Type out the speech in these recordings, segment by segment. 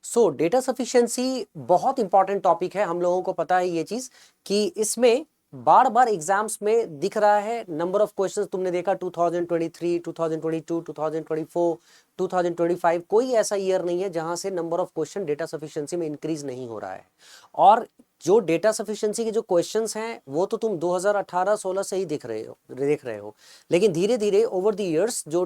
सो data sufficiency बहुत important topic है, हम लोगों को पता है ये चीज कि इसमें बार बार एग्जाम्स में दिख रहा है। नंबर ऑफ क्वेश्चंस तुमने देखा 2023, 2022, 2024, 2025, कोई ऐसा ईयर नहीं है जहां से number of question data sufficiency में इंक्रीज नहीं हो रहा है। और जो डेटा सफिशिएंसी के जो क्वेश्चंस हैं वो तो तुम 2018-16 से ही देख रहे हो, लेकिन धीरे धीरे ओवर द ईयर्स जो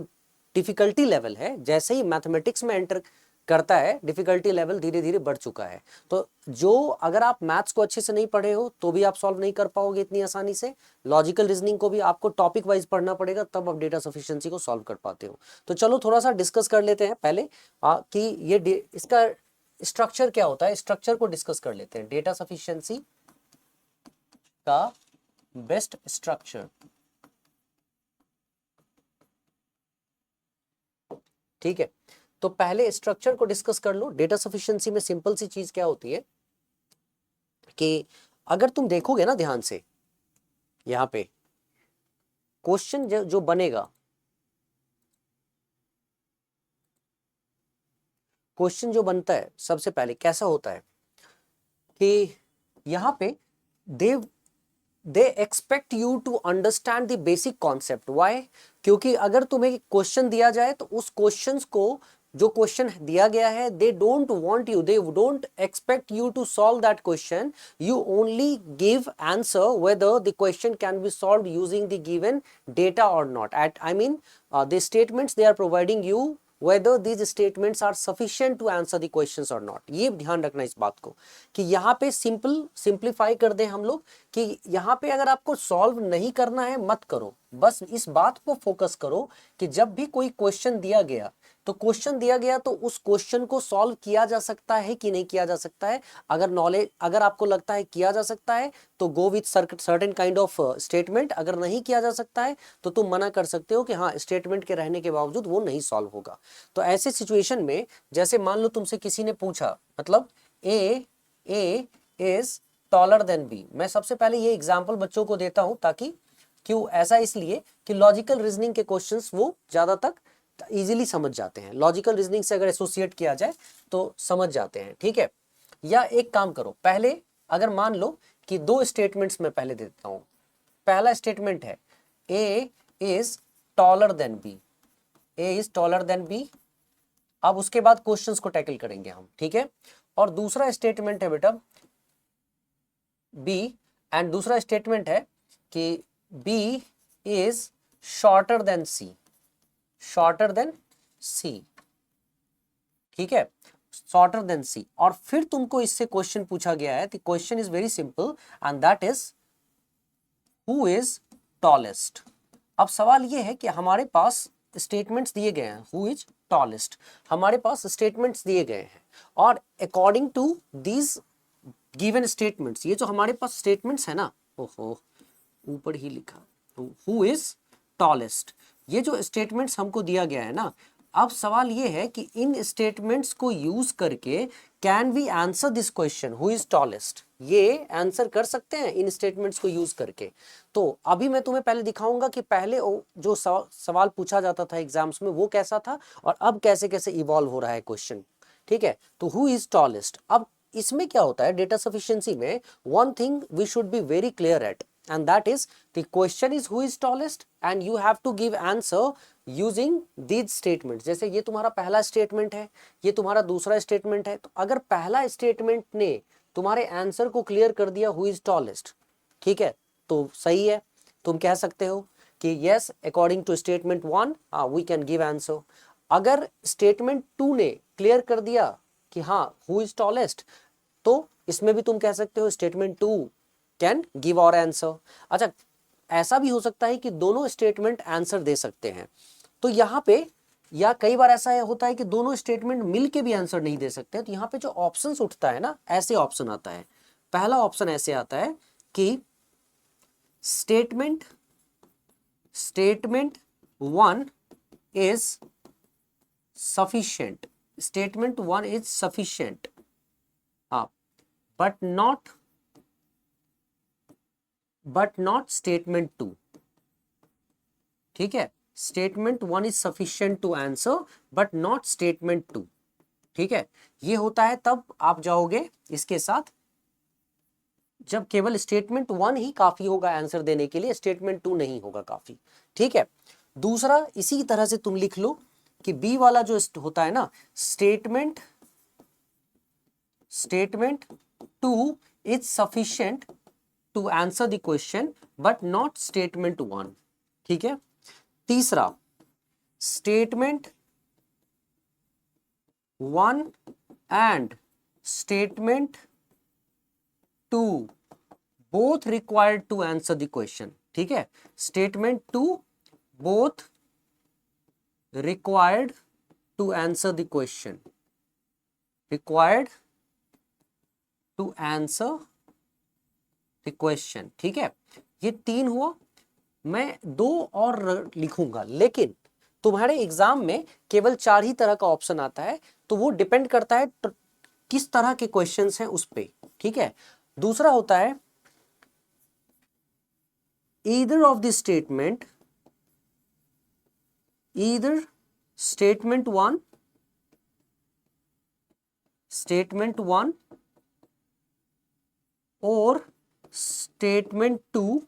डिफिकल्टी लेवल है, जैसे ही मैथमेटिक्स में एंटर करता है डिफिकल्टी लेवल धीरे धीरे बढ़ चुका है। तो जो अगर आप मैथ्स को अच्छे से नहीं पढ़े हो तो भी आप सॉल्व नहीं कर पाओगे इतनी आसानी से। लॉजिकल रीजनिंग को भी आपको टॉपिक वाइज पढ़ना पड़ेगा, तब आप डेटा सफिशिएंसी को सॉल्व कर पाते हो। तो चलो थोड़ा सा डिस्कस कर लेते हैं पहले कि ये इसका स्ट्रक्चर क्या होता है, स्ट्रक्चर को डिस्कस कर लेते हैं। डेटा सफिशिएंसी का बेस्ट स्ट्रक्चर, ठीक है। तो पहले स्ट्रक्चर को डिस्कस कर लो। डेटा सफिशिएंसी में सिंपल सी चीज क्या होती है कि अगर तुम देखोगे ना ध्यान से, यहां पे क्वेश्चन जो बनेगा, क्वेश्चन जो बनता है सबसे पहले कैसा होता है कि यहां पे they expect you to understand the basic concept. Why? क्योंकि अगर तुम्हें क्वेश्चन दिया जाए तो उस क्वेश्चन को, जो क्वेश्चन दिया गया है, they don't want you, they don't expect you to solve that question, you only give answer whether the question can be solve using the given data और not. At I mean the statements they are providing you, whether these statements are sufficient to answer the questions or not। ये ध्यान रखना इस बात को कि यहाँ पे सिंप्लीफाई कर दें हम लोग कि यहाँ पे अगर आपको सॉल्व नहीं करना है मत करो, बस इस बात को फोकस करो कि जब भी कोई क्वेश्चन दिया गया तो क्वेश्चन दिया गया तो उस क्वेश्चन को सॉल्व किया जा सकता है कि नहीं किया जा सकता है। अगर आपको लगता है किया जा सकता है तो go with certain kind of statement. अगर नहीं किया जा सकता है तो तुम मना कर सकते हो कि हाँ स्टेटमेंट के रहने के बावजूद वो नहीं सॉल्व होगा। तो ऐसे सिचुएशन में जैसे मान लो तुमसे किसी ने पूछा, मतलब ए इज टॉलर देन बी। मैं सबसे पहले ये एग्जाम्पल बच्चों को देता हूं ताकि, क्यों ऐसा, इसलिए कि लॉजिकल रीजनिंग के क्वेश्चंस वो ज्यादा तक इजीली समझ जाते हैं। लॉजिकल रीजनिंग से अगर एसोसिएट किया जाए तो समझ जाते हैं, ठीक है। या एक काम करो, पहले अगर मान लो कि दो स्टेटमेंट्स मैं पहले देता हूं। पहला स्टेटमेंट है A is taller than B, A is taller than B. अब उसके बाद क्वेश्चंस को टैकल करेंगे हम, ठीक है। और दूसरा स्टेटमेंट है बेटा बी, एंड दूसरा स्टेटमेंट है कि B is shorter than C, shorter than C, ठीक है, शॉर्टर देन सी। और फिर तुमको इससे क्वेश्चन पूछा गया है, question is very simple and that is who is tallest. अब सवाल ये है कि हमारे पास स्टेटमेंट्स दिए गए हैं, हु इज टॉलेस्ट, हमारे पास स्टेटमेंट्स दिए गए हैं और according to these given statements, ये जो हमारे पास स्टेटमेंट्स है ना, ओहो ऊपर ही लिखा हु इज टॉलेस्ट, ये जो स्टेटमेंट्स हमको दिया गया है ना, अब सवाल ये है कि इन स्टेटमेंट्स को यूज करके can we answer this question who is tallest, ये आंसर कर सकते हैं इन स्टेटमेंट्स को यूज करके। तो अभी मैं तुम्हें पहले दिखाऊंगा कि पहले जो सवाल पूछा जाता था एग्जाम्स में वो कैसा था और अब कैसे कैसे इवॉल्व हो रहा है क्वेश्चन, ठीक है। तो हु इज टॉलेस्ट, अब इसमें क्या होता है डेटा सफिशिएंसी में, one thing we should be very clear at and that is the question is who is tallest and you have to give answer using these statements। जैसे ये तुम्हारा पहला स्टेटमेंट है, ये तुम्हारा दूसरा स्टेटमेंट है। तो अगर पहला स्टेटमेंट ने तुम्हारे आंसर को क्लियर कर दिया हु इज टॉलेस्ट, ठीक है, तो सही है, तुम कह सकते हो कि yes according to statement 1 we can give answer। अगर स्टेटमेंट 2 ने क्लियर कर दिया कि हाँ हु इज टॉलेस्ट, तो इसमें भी तुम कह सकते हो स्टेटमेंट 2 कैन गिव और आंसर। अच्छा, ऐसा भी हो सकता है कि दोनों स्टेटमेंट आंसर दे सकते हैं। तो यहाँ पे, या कई बार ऐसा होता है कि दोनों स्टेटमेंट मिलके भी आंसर नहीं दे सकते। तो यहाँ पे जो ऑप्शंस उठता है ना, ऐसे ऑप्शन आता है। पहला ऑप्शन ऐसे आता है कि statement 1 is sufficient, statement 1 is sufficient but not statement 2, ठीक है। Statement 1 is sufficient to answer but not statement 2, ठीक है, ये होता है तब आप जाओगे इसके साथ जब केवल स्टेटमेंट 1 ही काफी होगा आंसर देने के लिए, स्टेटमेंट 2 नहीं होगा काफी। ठीक है, दूसरा इसी तरह से तुम लिख लो कि बी वाला जो होता है ना, statement 2 is sufficient to answer the question but not statement 1। ठीक है, तीसरा statement 1 and statement 2 both required to answer the question। ठीक है, statement 2 both required to answer the question, required to answer the question। ठीक है, ये 3 हुआ। मैं 2 और लिखूंगा, लेकिन तुम्हारे एग्जाम में केवल 4 ही तरह का ऑप्शन आता है, तो वो डिपेंड करता है किस तरह के क्वेश्चंस हैं उस पे। ठीक है, दूसरा होता है either of the statement, either statement 1 or statement 2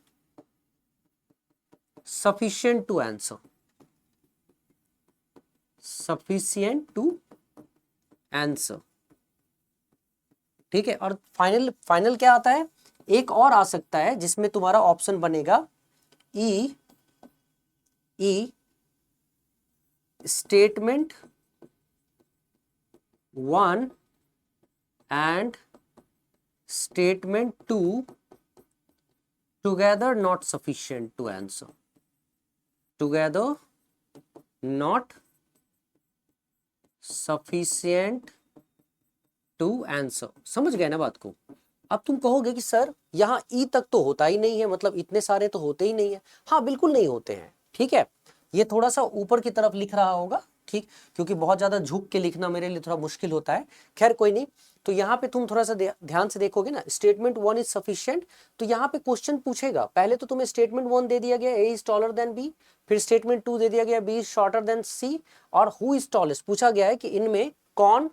sufficient to answer, sufficient to answer। ठीक है, और फाइनल क्या आता है, एक और आ सकता है जिसमें तुम्हारा ऑप्शन बनेगा E statement 1 and statement 2 together not sufficient to answer, together not sufficient to answer. समझ गए ना बात को? अब तुम कहोगे कि सर यहाँ ई तक तो होता ही नहीं है, मतलब इतने सारे तो होते ही नहीं है। हाँ बिल्कुल नहीं होते हैं। ठीक है, ये थोड़ा सा ऊपर की तरफ लिख रहा होगा, ठीक, क्योंकि बहुत ज्यादा झुक के लिखना मेरे लिए थोड़ा मुश्किल होता है। खैर कोई नहीं, तो यहाँ पे तुम थोड़ा सा ध्यान से देखोगे ना, स्टेटमेंट 1 इज सफिशिएंट, तो यहाँ पे क्वेश्चन पूछेगा। पहले तो तुम्हें स्टेटमेंट 1 दे दिया गया ए इज टॉलर देन बी, फिर स्टेटमेंट 2 दे दिया गया बी इज शॉर्टर देन सी, और हु इज टॉलेस्ट पूछा गया है कि इनमें कौन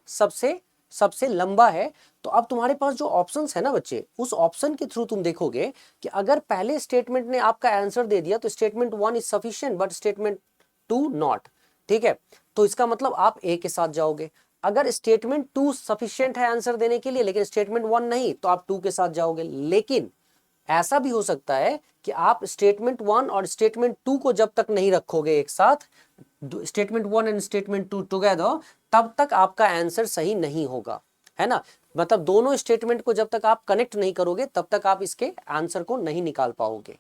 सबसे लंबा है। तो अब तुम्हारे पास जो ऑप्शंस है ना बच्चे, उस ऑप्शन के थ्रू तुम देखोगे कि अगर पहले स्टेटमेंट ने आपका आंसर दे दिया तो statement 1 is sufficient but statement 2 not. ठीक है, तो इसका मतलब आप ए के साथ जाओगे। अगर स्टेटमेंट 2 सफिशिएंट है आंसर देने के लिए लेकिन स्टेटमेंट 1 नहीं, तो आप 2 के साथ जाओगे। लेकिन ऐसा भी हो सकता है कि आप स्टेटमेंट 1 और स्टेटमेंट 2 को जब तक नहीं रखोगे एक साथ, स्टेटमेंट 1 एंड स्टेटमेंट 2 टुगेदर, तब तक आपका आंसर सही नहीं होगा, है ना। मतलब दोनों स्टेटमेंट को जब तक आप कनेक्ट नहीं करोगे तब तक आप इसके आंसर को नहीं निकाल पाओगे।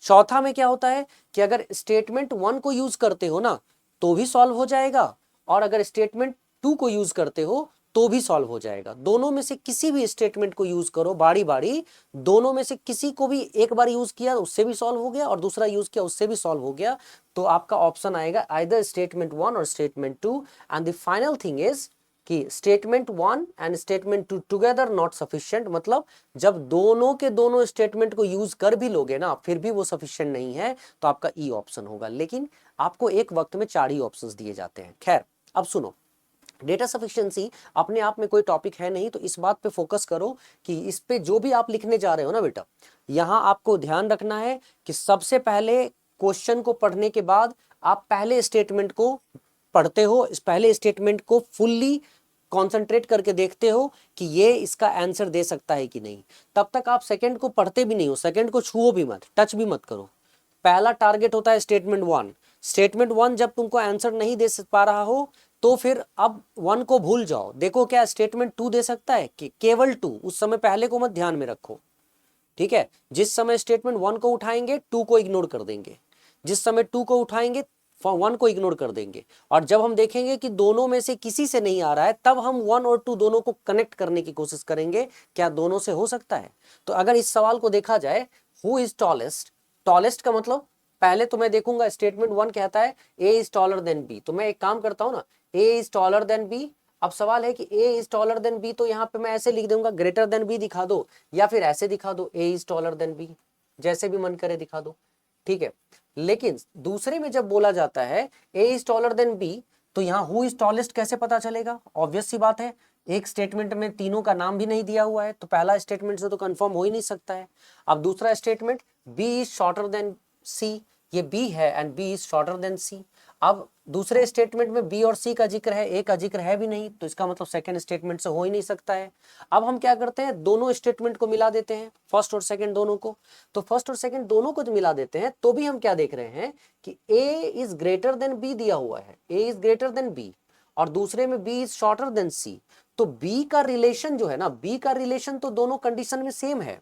चौथा में क्या होता है कि अगर स्टेटमेंट 1 को यूज करते हो ना तो भी सॉल्व हो जाएगा, और अगर स्टेटमेंट 2 को यूज करते हो तो भी सॉल्व हो जाएगा। दोनों में से किसी भी स्टेटमेंट को यूज करो बारी बारी, दोनों में से किसी को भी एक बार यूज किया उससे भी सॉल्व हो गया और दूसरा यूज किया उससे भी सॉल्व हो गया। तो आपका ऑप्शन आएगा आइदर स्टेटमेंट 1 और statement 2। And the final thing is कि statement 1 and statement 2 together not sufficient, मतलब जब दोनों के दोनों स्टेटमेंट को यूज कर भी लोगे ना फिर भी वो सफिशिएंट नहीं है, तो आपका ई ऑप्शन होगा। लेकिन आपको एक वक्त में 4 ही ऑप्शंस दिए जाते हैं। खैर अब सुनो, डेटा सफिशिएंसी अपने आप में कोई टॉपिक है नहीं, तो इस बात पे फोकस करो कि इस पे जो भी आप लिखने जा रहे हो ना बेटा, यहाँ आपको ध्यान रखना है कि सबसे पहले क्वेश्चन को पढ़ने के बाद आप पहले स्टेटमेंट को पढ़ते हो, इस पहले स्टेटमेंट को फुल्ली कॉन्सेंट्रेट करके देखते हो कि ये इसका आंसर दे सकता है कि नहीं। तब तक आप सेकंड को पढ़ते भी नहीं हो, सेकंड को छुओ भी मत, टच भी मत करो। पहला टारगेट होता है स्टेटमेंट 1। स्टेटमेंट 1 जब तुमको आंसर नहीं दे पा रहा हो तो फिर अब 1 को भूल जाओ, देखो क्या स्टेटमेंट 2 दे सकता है कि केवल 2, उस समय पहले को मत ध्यान में रखो। ठीक है, जिस समय स्टेटमेंट 1 को उठाएंगे 2 को इग्नोर कर देंगे, जिस समय 2 को उठाएंगे 1 को इग्नोर कर देंगे, और जब हम देखेंगे कि दोनों में से किसी से नहीं आ रहा है तब हम 1 और 2 दोनों को कनेक्ट करने की कोशिश करेंगे, क्या दोनों से हो सकता है। तो अगर इस सवाल को देखा जाए हु इज टॉलेस्ट, टॉलेस्ट का मतलब पहले तो मैं देखूंगा स्टेटमेंट 1 कहता है A is taller than B, तो मैं एक काम करता हूं ना, ए इज टॉलर देन बी। अब सवाल है कि A is taller than B, तो यहाँ पे मैं ऐसे लिख दूंगा ग्रेटर देन बी दिखा दो, या फिर ऐसे दिखा दो ए इज टॉलर देन बी, जैसे भी मन करे दिखा दो। ठीक है, लेकिन दूसरे में जब बोला जाता है A is taller than B, तो यहाँ हु इज टॉलेस्ट कैसे पता चलेगा? ऑब्वियस सी बात है, एक स्टेटमेंट में तीनों का नाम भी नहीं दिया हुआ है, तो पहला स्टेटमेंट से तो कंफर्म हो ही नहीं सकता है। अब दूसरा statement B is shorter than C, ये बी है and B is shorter than C. अब दूसरे स्टेटमेंट में बी और सी का जिक्र है, ए का जिक्र है भी नहीं, तो इसका मतलब सेकंड स्टेटमेंट से हो ही नहीं सकता है। अब हम क्या करते हैं, दोनों स्टेटमेंट को मिला देते हैं, फर्स्ट और सेकंड दोनों को। तो फर्स्ट और सेकंड दोनों को मिला देते हैं, तो भी हम क्या देख रहे हैं कि A is greater then B दिया हुआ है, A is greater then B, और दूसरे में B is shorter than C. तो बी का रिलेशन जो है ना, बी का रिलेशन तो दोनों कंडीशन में सेम है,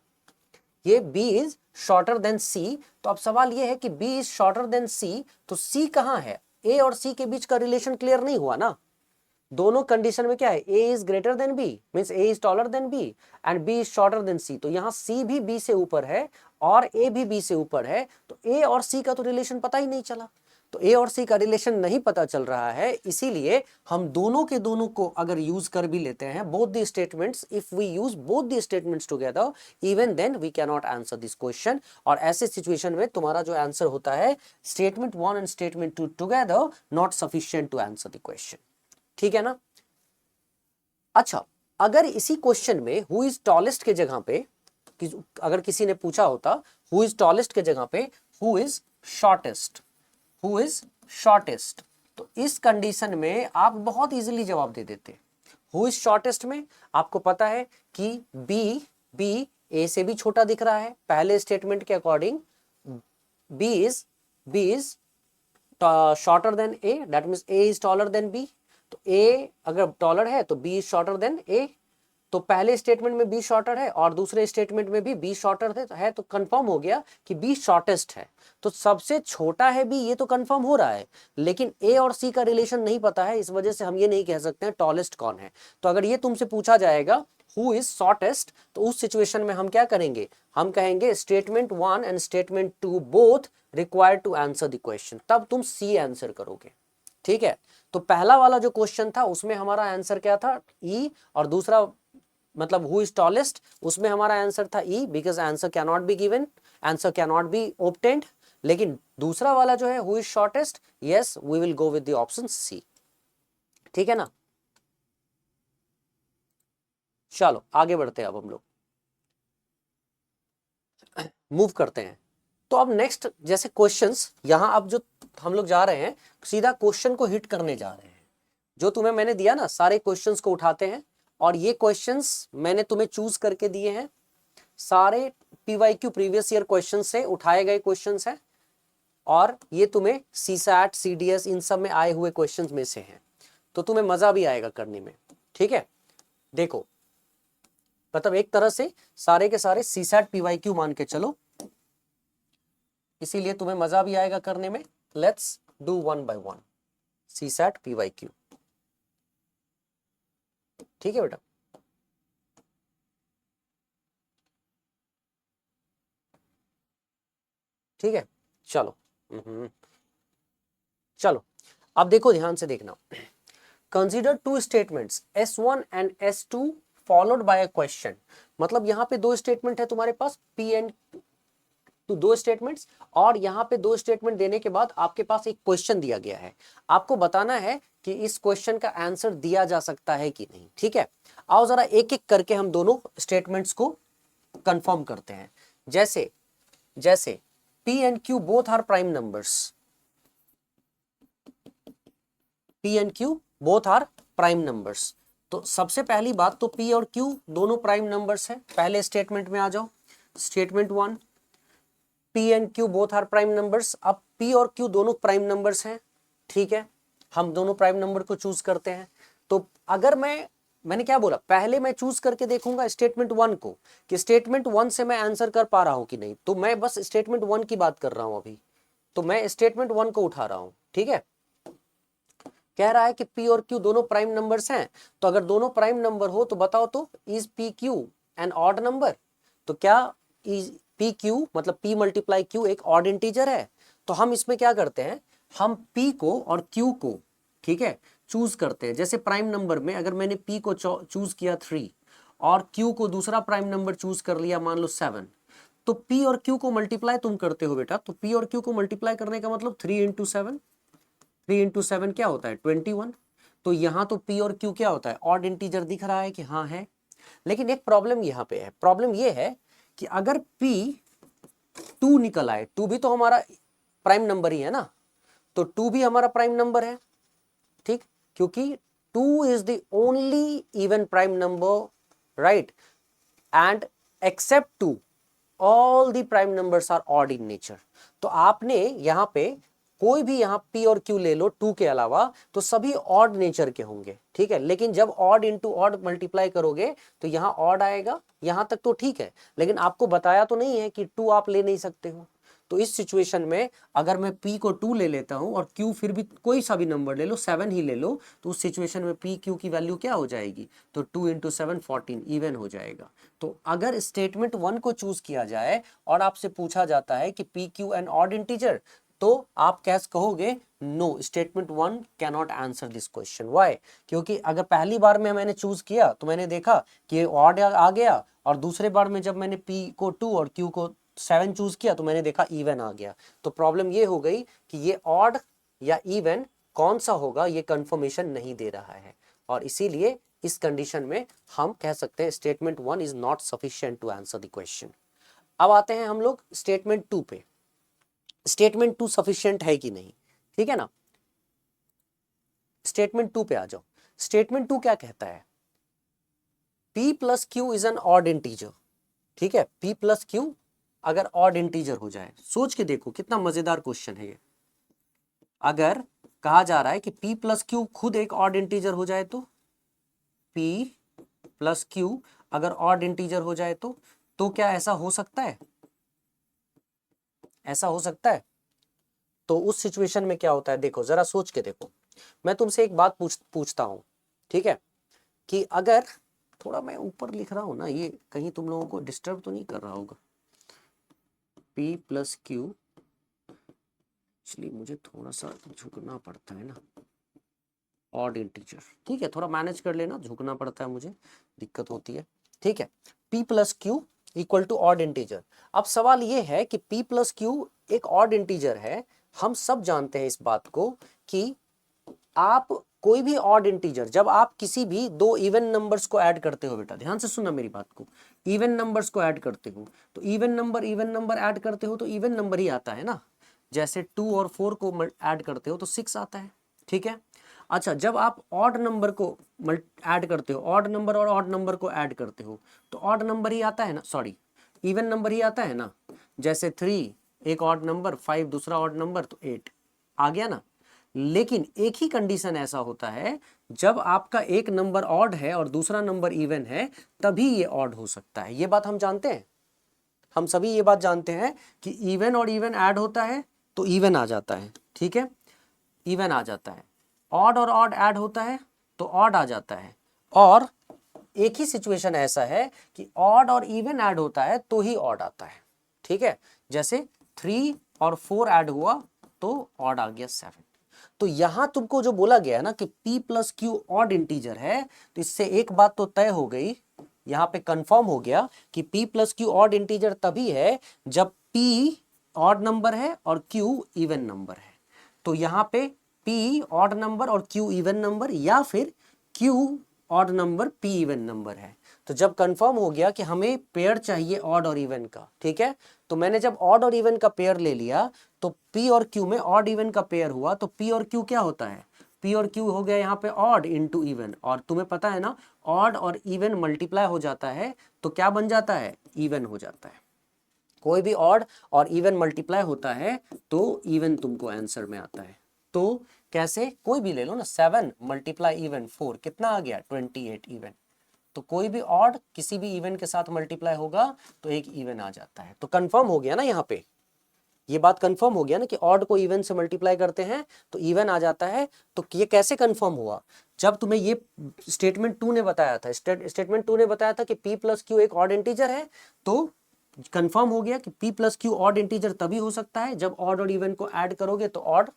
ये B is shorter then C। तो अब सवाल ये है कि B is shorter then C, तो C कहां है? A और C के बीच का रिलेशन क्लियर नहीं हुआ ना। दोनों कंडीशन में क्या है, A is greater then B means A is taller then B and B is shorter then C। तो यहां C भी B से ऊपर है और A भी B से ऊपर है, तो A और C का तो रिलेशन पता ही नहीं चला। तो A और C का रिलेशन नहीं पता चल रहा है, इसीलिए हम दोनों के दोनों को अगर यूज कर भी लेते हैं, both the statements, if we use both the statements together, even then we can not answer this question. और ऐसे सिचुएशन में तुम्हारा जो आंसर होता है, statement 1 and statement 2 together not sufficient to answer the question. ठीक है ना? अच्छा, अगर इसी क्वेश्चन में हु इज टॉलेस्ट के जगह पे अगर किसी ने पूछा होता हु इज टॉलेस्ट के जगह पे who is shortest, who is shortest, तो इस कंडीशन में आप बहुत इजीली जवाब दे देते। हु इज शॉर्टेस्ट में आपको पता है कि बी ए से भी छोटा दिख रहा है, पहले स्टेटमेंट के according B is shorter than A, that means A is taller than B. तो ए अगर टॉलर है तो B is shorter than A, तो पहले स्टेटमेंट में बी शॉर्टर है और दूसरे स्टेटमेंट में भी बी शॉर्टर है, तो कंफर्म हो गया कि बी शॉर्टेस्ट है। तो सबसे छोटा है बी, ये तो कंफर्म हो रहा है, लेकिन ए और सी का रिलेशन नहीं पता है, इस वजह से हम ये नहीं कह सकते हैं टॉलेस्ट कौन है। तो अगर ये तुमसे पूछा जाएगा हु इज शॉर्टेस्ट, तो उस सिचुएशन में हम क्या करेंगे, हम कहेंगे statement 1 and statement 2 both required to answer the question, तब तुम सी आंसर करोगे। ठीक है, तो पहला वाला जो क्वेश्चन था उसमें हमारा आंसर क्या था, ई, और दूसरा मतलब हु इज टॉलेस्ट, उसमें हमारा आंसर था E, because answer can not be given, answer can not be obtained. लेकिन दूसरा वाला जो है who is shortest, yes we will go with the option C. ठीक है ना? चलो आगे बढ़ते हैं, अब हम लोग मूव करते हैं। तो अब नेक्स्ट जैसे क्वेश्चंस, यहां अब जो हम लोग जा रहे हैं सीधा क्वेश्चन को हिट करने जा रहे हैं। जो तुम्हें मैंने दिया ना, सारे क्वेश्चंस को उठाते हैं, और ये क्वेश्चंस मैंने तुम्हें चूज करके दिए हैं, सारे पीवाईक्यू प्रीवियस ईयर क्वेश्चन से उठाए गए क्वेश्चंस हैं, और ये तुम्हें सीसैट सीडीएस इन सब में आए हुए क्वेश्चंस में से हैं, तो तुम्हें मजा भी आएगा करने में। ठीक है, देखो मतलब एक तरह से सारे के सारे सीसैट पीवाईक्यू मान के चलो, इसीलिए तुम्हें मजा भी आएगा करने में। Let's do one by one CSAT PYQ. ठीक है बेटा, ठीक है, चलो चलो अब देखो, ध्यान से देखना। Consider two statements S1 and S2 followed by a question. मतलब यहाँ पे दो स्टेटमेंट है तुम्हारे पास, P एंड तो दो स्टेटमेंट्स, और यहाँ पे दो स्टेटमेंट देने के बाद आपके पास एक क्वेश्चन दिया गया है, आपको बताना है कि इस क्वेश्चन का आंसर दिया जा सकता है कि नहीं। ठीक है, आओ जरा एक एक करके हम दोनों स्टेटमेंट्स को कंफर्म करते हैं। जैसे जैसे P and Q both are prime numbers, P and Q both are prime numbers. तो सबसे पहली बात तो P और Q दोनों प्राइम नंबर्स हैं। पहले स्टेटमेंट में आ जाओ, statement 1, P and Q both are prime numbers. अब P और Q दोनों प्राइम नंबर्स हैं, ठीक है, हम दोनों प्राइम नंबर को चूज करते हैं। तो अगर मैंने क्या बोला, पहले मैं चूज करके देखूंगा स्टेटमेंट 1 को कि स्टेटमेंट 1 से मैं आंसर कर पा रहा हूं कि नहीं। तो मैं बस स्टेटमेंट 1 की बात कर रहा हूं अभी, तो मैं स्टेटमेंट 1 को उठा रहा हूं। ठीक है, कह रहा है कि P और Q दोनों प्राइम नंबर्स हैं, तो अगर दोनों प्राइम नंबर हो तो बताओ तो is PQ an odd number. तो क्या इज PQ मतलब P मल्टीप्लाई Q एक ऑड इंटीजर है? तो हम इसमें क्या करते हैं, हम P को और Q को, ठीक है, चूज करते हैं। जैसे प्राइम नंबर में अगर मैंने P को चूज किया 3 और Q को दूसरा प्राइम नंबर चूज कर लिया मान लो 7, तो P और Q को मल्टीप्लाई तुम करते हो बेटा, तो P और Q को मल्टीप्लाई करने का मतलब 3 × 7, 3 इंटू 7 क्या होता है 21। तो यहाँ तो p और q क्या होता है ऑड इंटीजर दिख रहा है कि हाँ है। लेकिन एक प्रॉब्लम यहाँ पे है, प्रॉब्लम ये है कि अगर p 2 निकल आए, 2 भी तो हमारा प्राइम नंबर ही है ना, तो 2 भी हमारा प्राइम नंबर है, ठीक, क्योंकि 2 is the only even prime number, right, and except 2 all the prime numbers are odd in nature. तो आपने यहां पे कोई भी यहाँ p और q ले लो 2 के अलावा, तो सभी ऑड नेचर के होंगे, ठीक है। लेकिन जब ऑड इंटू ऑड मल्टीप्लाई करोगे तो यहाँ ऑड आएगा, यहां तक तो ठीक है, लेकिन आपको बताया तो नहीं है कि 2 आप ले नहीं सकते हो। तो इस सिचुएशन में अगर मैं p को 2 ले लेता हूं और q फिर भी कोई सा भी नंबर ले लो, 7 ही ले लो, तो उस सिचुएशन में p q की वैल्यू क्या हो जाएगी, तो 2 इंटू 7 14 इवन हो जाएगा। तो अगर स्टेटमेंट 1 को चूज किया जाए और आपसे पूछा जाता है कि p q an odd integer, तो आप कैसे कहोगे, no, statement 1 can not answer this question. Why? क्योंकि अगर पहली बार में मैंने चूज किया तो मैंने देखा कि ऑड आ गया, और दूसरे बार में जब मैंने p को 2 और q को 7 चूज किया तो मैंने देखा इवन आ गया। तो प्रॉब्लम ये हो गई कि ये ऑड या इवन कौन सा होगा ये कंफर्मेशन नहीं दे रहा है, और इसीलिए इस कंडीशन में हम कह सकते हैं statement 1 is not sufficient to answer the question. अब आते हैं हम लोग स्टेटमेंट 2 पे। स्टेटमेंट 2 सफिशिएंट है कि नहीं, ठीक है ना। स्टेटमेंट 2 पे आ जाओ। स्टेटमेंट 2 क्या कहता है, p plus Q is an odd integer, ठीक है। p प्लस क्यू अगर ऑड इंटीजर हो जाए, सोच के देखो कितना मजेदार क्वेश्चन है ये। अगर कहा जा रहा है कि p प्लस क्यू खुद एक ऑड इंटीजर हो जाए, तो p प्लस क्यू अगर ऑड इंटीजर हो जाए तो क्या ऐसा हो सकता है, ऐसा हो सकता है। तो उस सिचुएशन में क्या होता है, देखो जरा सोच के देखो। मैं तुमसे एक बात पूछता हूं, ठीक है, कि अगर थोड़ा मैं ऊपर लिख रहा हूं ना, ये कहीं तुम लोगों को डिस्टर्ब तो नहीं कर रहा होगा। p प्लस क्यू, इसलिए मुझे थोड़ा सा झुकना पड़ता है ना, ऑड इंटीजर, ठीक है, थोड़ा मैनेज कर लेना, झुकना पड़ता है मुझे, दिक्कत होती है, ठीक है। p plus Q equal to odd integer. अब सवाल ये है कि p प्लस क्यू एक ऑड इंटीजर है, हम सब जानते हैं इस बात को कि आप कोई भी ऑड इंटीजर, जब आप किसी भी दो इवन नंबर्स को ऐड करते हो, बेटा ध्यान से सुनना मेरी बात को, इवन नंबर्स को ऐड करते हो तो इवन नंबर ऐड करते हो तो इवन नंबर ही आता है ना। जैसे 2 और 4 को ऐड करते हो तो 6 आता है, ठीक है। अच्छा, जब आप ऑड नंबर को ऐड करते हो, ऑड नंबर और ऑड नंबर को ऐड करते हो तो ऑड नंबर ही आता है ना, सॉरी इवन नंबर ही आता है ना। जैसे 3 एक ऑड नंबर, 5 दूसरा ऑड नंबर, तो 8 आ गया ना। लेकिन एक ही कंडीशन ऐसा होता है, जब आपका एक नंबर ऑड है और दूसरा नंबर इवन है, तभी ये ऑड हो सकता है। ये बात हम जानते हैं, हम सभी ये बात जानते हैं कि इवन और इवन ऐड होता है तो इवन आ जाता है, ठीक है, इवन आ जाता है। ऑड और ऑड ऐड होता है तो ऑड आ जाता है। और एक ही सिचुएशन ऐसा है कि ऑड और इवन ऐड होता है तो ही ऑड आता है, ठीक है। जैसे 3 और 4 ऐड हुआ तो ऑड आ गया 7। तो यहां तुमको जो बोला गया ना कि p plus Q odd integer है, तो इससे एक बात तो तय हो गई, यहां पे कंफर्म हो गया कि p plus Q odd integer तभी है जब p ऑड नंबर है और q इवन नंबर है। तो यहां पे p ऑड नंबर और q इवन नंबर, या फिर q odd number p even number है। तो जब कंफर्म हो गया कि हमें पेयर चाहिए ऑड और इवन का, ठीक है, तो मैंने जब ऑड और इवन का पेयर ले लिया तो p और q में ऑड इवन का पेयर हुआ, तो p और q क्या होता है, p और q हो गया यहाँ पे ऑड इंटू इवन। और तुम्हें पता है ना, ऑड और इवन मल्टीप्लाई हो जाता है तो क्या बन जाता है, इवन हो जाता है। कोई भी ऑड और इवन मल्टीप्लाई होता है तो इवन तुमको आंसर में आता है। तो कैसे, कोई भी ले लो ना, 7 मल्टीप्लाई इवन 4 कितना आ गया, 28 इवन। तो कोई भी ऑड किसी भी इवन के साथ मल्टीप्लाई होगा तो एक इवन आ जाता है। तो कंफर्म हो गया ना, यहाँ पे ये बात कंफर्म हो गया ना कि ऑड को इवन से मल्टीप्लाई करते हैं तो इवन आ जाता है। तो ये कैसे कंफर्म हुआ, जब तुम्हें ये स्टेटमेंट 2 ने बताया था, स्टेटमेंट 2 ने बताया था कि p प्लस क्यू एक ऑड इंटीजर है, तो कंफर्म हो गया कि p plus Q odd integer तभी हो सकता है जब ऑड और इवन को ऐड करोगे तो ऑड,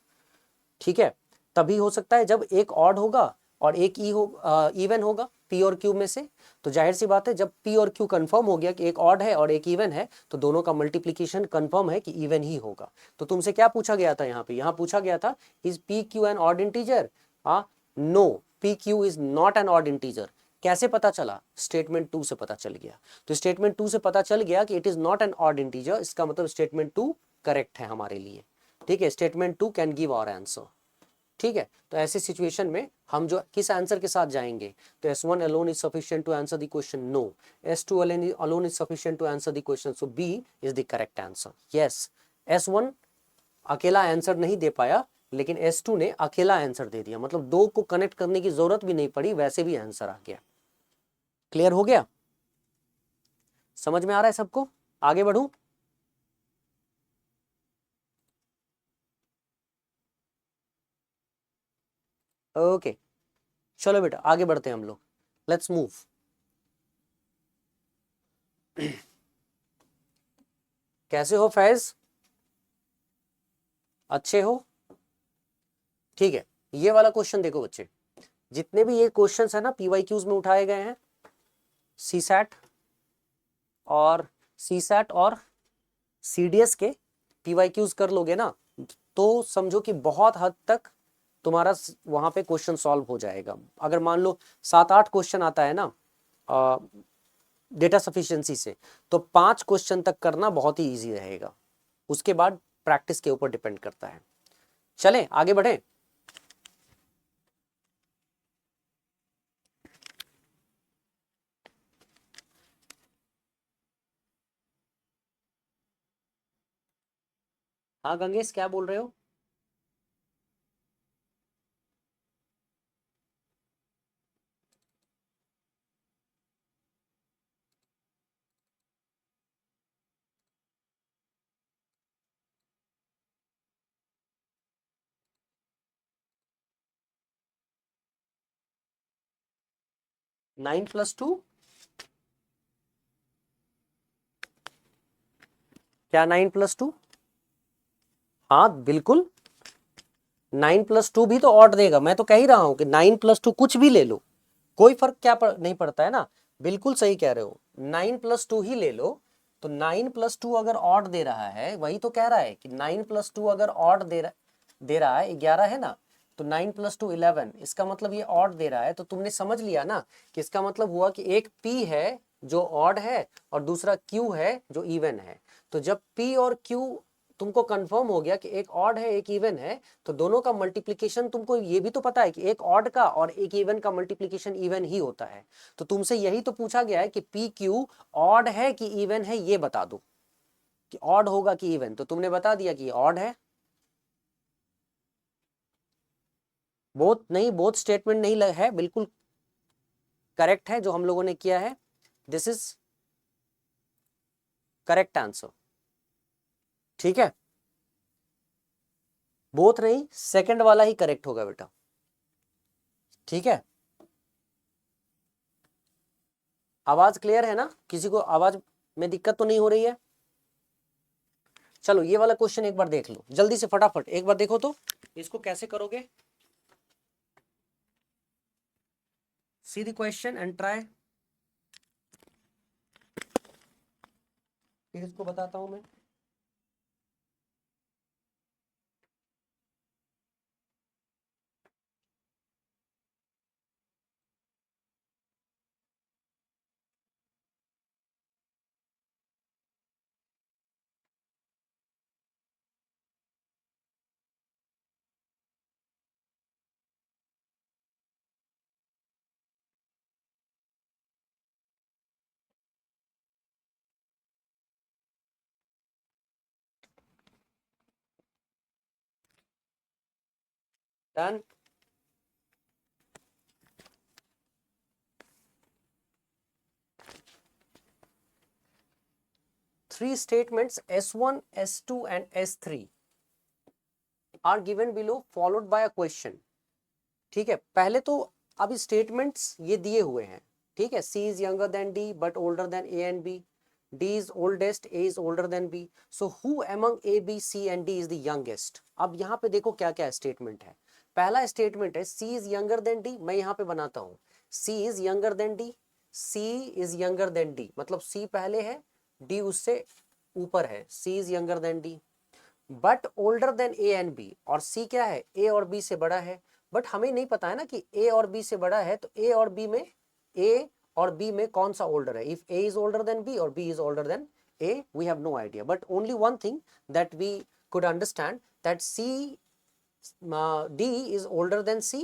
ठीक है, तभी हो सकता है जब एक ऑड होगा और एक इवन होगा। P और Q में से, तो जाहिर सी बात है जब P और Q कंफर्म हो गया कि एक ऑड है और एक इवन है, तो दोनों का मल्टीप्लीकेशन कंफर्म है कि इवन ही होगा। तो तुमसे क्या पूछा गया था यहाँ पे, यहाँ पूछा गया था is PQ an odd integer? No, PQ is not an odd integer. कैसे पता चला? स्टेटमेंट 2 से पता चल गया। तो स्टेटमेंट 2 से पता चल गया कि it is not an odd integer, इसका मतलब स्टेटमेंट 2 करेक्ट है हमारे लिए। ठीक है, statement 2 can give our answer. ठीक है, तो ऐसी सिचुएशन में हम जो किस आंसर के साथ जाएंगे? तो S1 alone is sufficient to answer the question, no. S2 alone is sufficient to answer the question, so B is the correct answer. Yes, S1 अकेला आंसर नहीं दे पाया, लेकिन S2 ने अकेला आंसर दे दिया, मतलब दो को कनेक्ट करने की जरूरत भी नहीं पड़ी, वैसे भी आंसर आ गया। क्लियर हो गया? समझ में आ रहा है सबको? आगे बढ़ूं? ओके, चलो बेटा आगे बढ़ते हैं हम लोग। Let's move. कैसे हो फैज? अच्छे हो? ठीक है, ये वाला क्वेश्चन देखो बच्चे, जितने भी ये क्वेश्चंस है ना PYQs में उठाए गए हैं, CSAT और CDS के PYQs कर लोगे ना, तो समझो कि बहुत हद तक तुम्हारा वहां पे क्वेश्चन सॉल्व हो जाएगा। अगर मान लो 7-8 क्वेश्चन आता है ना डेटा सफिशिएंसी से, तो 5 क्वेश्चन तक करना बहुत ही इजी रहेगा। उसके बाद प्रैक्टिस के ऊपर डिपेंड करता है। चलें आगे बढ़े। हाँ गंगेश, क्या बोल रहे हो? Nine plus two? क्या 9+2? हाँ बिल्कुल, 9+2 भी तो ऑड देगा। मैं तो कह ही रहा हूं कि 9+2 कुछ भी ले लो, कोई फर्क नहीं पड़ता है ना। बिल्कुल सही कह रहे हो, 9+2 ही ले लो। तो 9+2 अगर ऑड दे रहा है, वही तो कह रहा है कि 9+2 अगर ऑड दे रहा है, 11 है ना, तो 9+2 11, इसका मतलब ये ऑड दे रहा है। तो तुमने समझ लिया ना कि इसका मतलब हुआ कि एक P है जो ऑड है और दूसरा Q है जो इवन है। तो जब P और Q तुमको कंफर्म हो गया कि एक ऑड है एक इवन है, तो दोनों का मल्टीप्लिकेशन, तुमको ये भी तो पता है कि एक ऑड का और एक इवन का मल्टीप्लिकेशन इवन ही होता है। तो तुमसे यही तो पूछा गया है कि पी क्यू ऑड है कि इवन है, ये बता दो कि ऑड होगा कि इवन। तो तुमने बता दिया कि ऑड है। बोथ नहीं, बोथ स्टेटमेंट नहीं है, बिल्कुल करेक्ट है जो हम लोगों ने किया है। This is correct answer. ठीक है, बोथ नहीं, सेकंड वाला ही करेक्ट होगा बेटा। ठीक है, आवाज क्लियर है ना? किसी को आवाज में दिक्कत तो नहीं हो रही है? चलो ये वाला क्वेश्चन एक बार देख लो जल्दी से, फटाफट एक बार देखो तो इसको कैसे करोगे। See the question and try. फिर इसको बताता हूं मैं। Done. Three statements S1, S2 and S3 are given below followed by a question. ठीक है, पहले तो अभी स्टेटमेंट्स ये दिए हुए हैं। ठीक है, C is younger than D but older than A and B. D is oldest, A is older than B. So who among A, B, C and D is the youngest? अब यहाँ पे देखो क्या क्या स्टेटमेंट है। पहला statement है C is younger than D, मैं यहाँ पे बनाता हूँ C is younger than D, C is younger than D, मतलब C पहले है, D उससे ऊपर है, C is younger than D, but older than A and B, और C क्या है, A और B से बड़ा है, बट हमें नहीं पता है ना कि A और B से बड़ा है, तो A और B में, A और B में कौन सा ओल्डर है, if A is older than B और B is older than A, we have no idea, but only one thing that we could understand that D is older than C,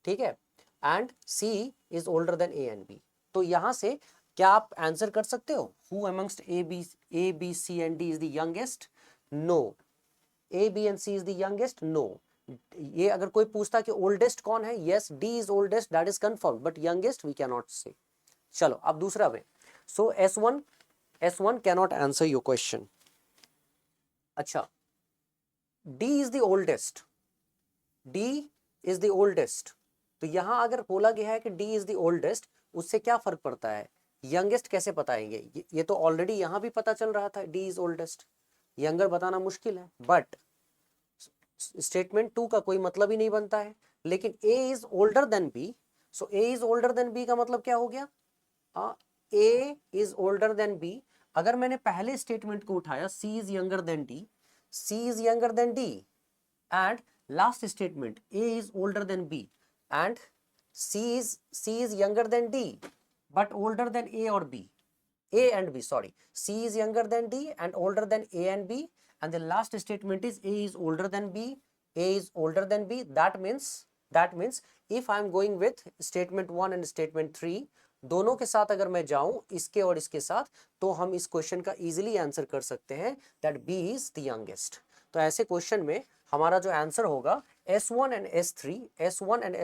ठीक है, and C is older than A and B। तो यहां से क्या आप answer कर सकते हो, who amongst A, B, C and D is the youngest? No, A, B and C is the youngest? No। ये अगर कोई पूछता कि ओल्डेस्ट कौन है, yes, D is oldest, that is confirmed, but youngest we cannot say। चलो अब दूसरा में, so S1 cannot answer your question। अच्छा, D is the oldest, D is the oldest, तो यहां अगर बोला गया है कि D is the oldest, उससे क्या फर्क पड़ता है, यंगेस्ट कैसे बताएंगे, ये तो ऑलरेडी यहां भी पता चल रहा था D is oldest, यंगर बताना मुश्किल है, बट स्टेटमेंट 2 का कोई मतलब ही नहीं बनता है, लेकिन A is older than B, so A is older than B का मतलब क्या हो गया, A is older than B। अगर मैंने पहले स्टेटमेंट को उठाया C is younger than D, C is younger than D, and last statement A is older than B and C is younger than D but older than A or B, A and B, sorry, C is younger than D and older than A and B, and the last statement is A is older than B, A is older than B, that means if I am going with statement 1 and statement 3, दोनों के साथ अगर मैं जाऊं इसके और इसके साथ, तो हम इस क्वेश्चन का इजीली आंसर कर सकते हैं that B is the youngest। तो ऐसे क्वेश्चन में हमारा जो आंसर होगा S1 and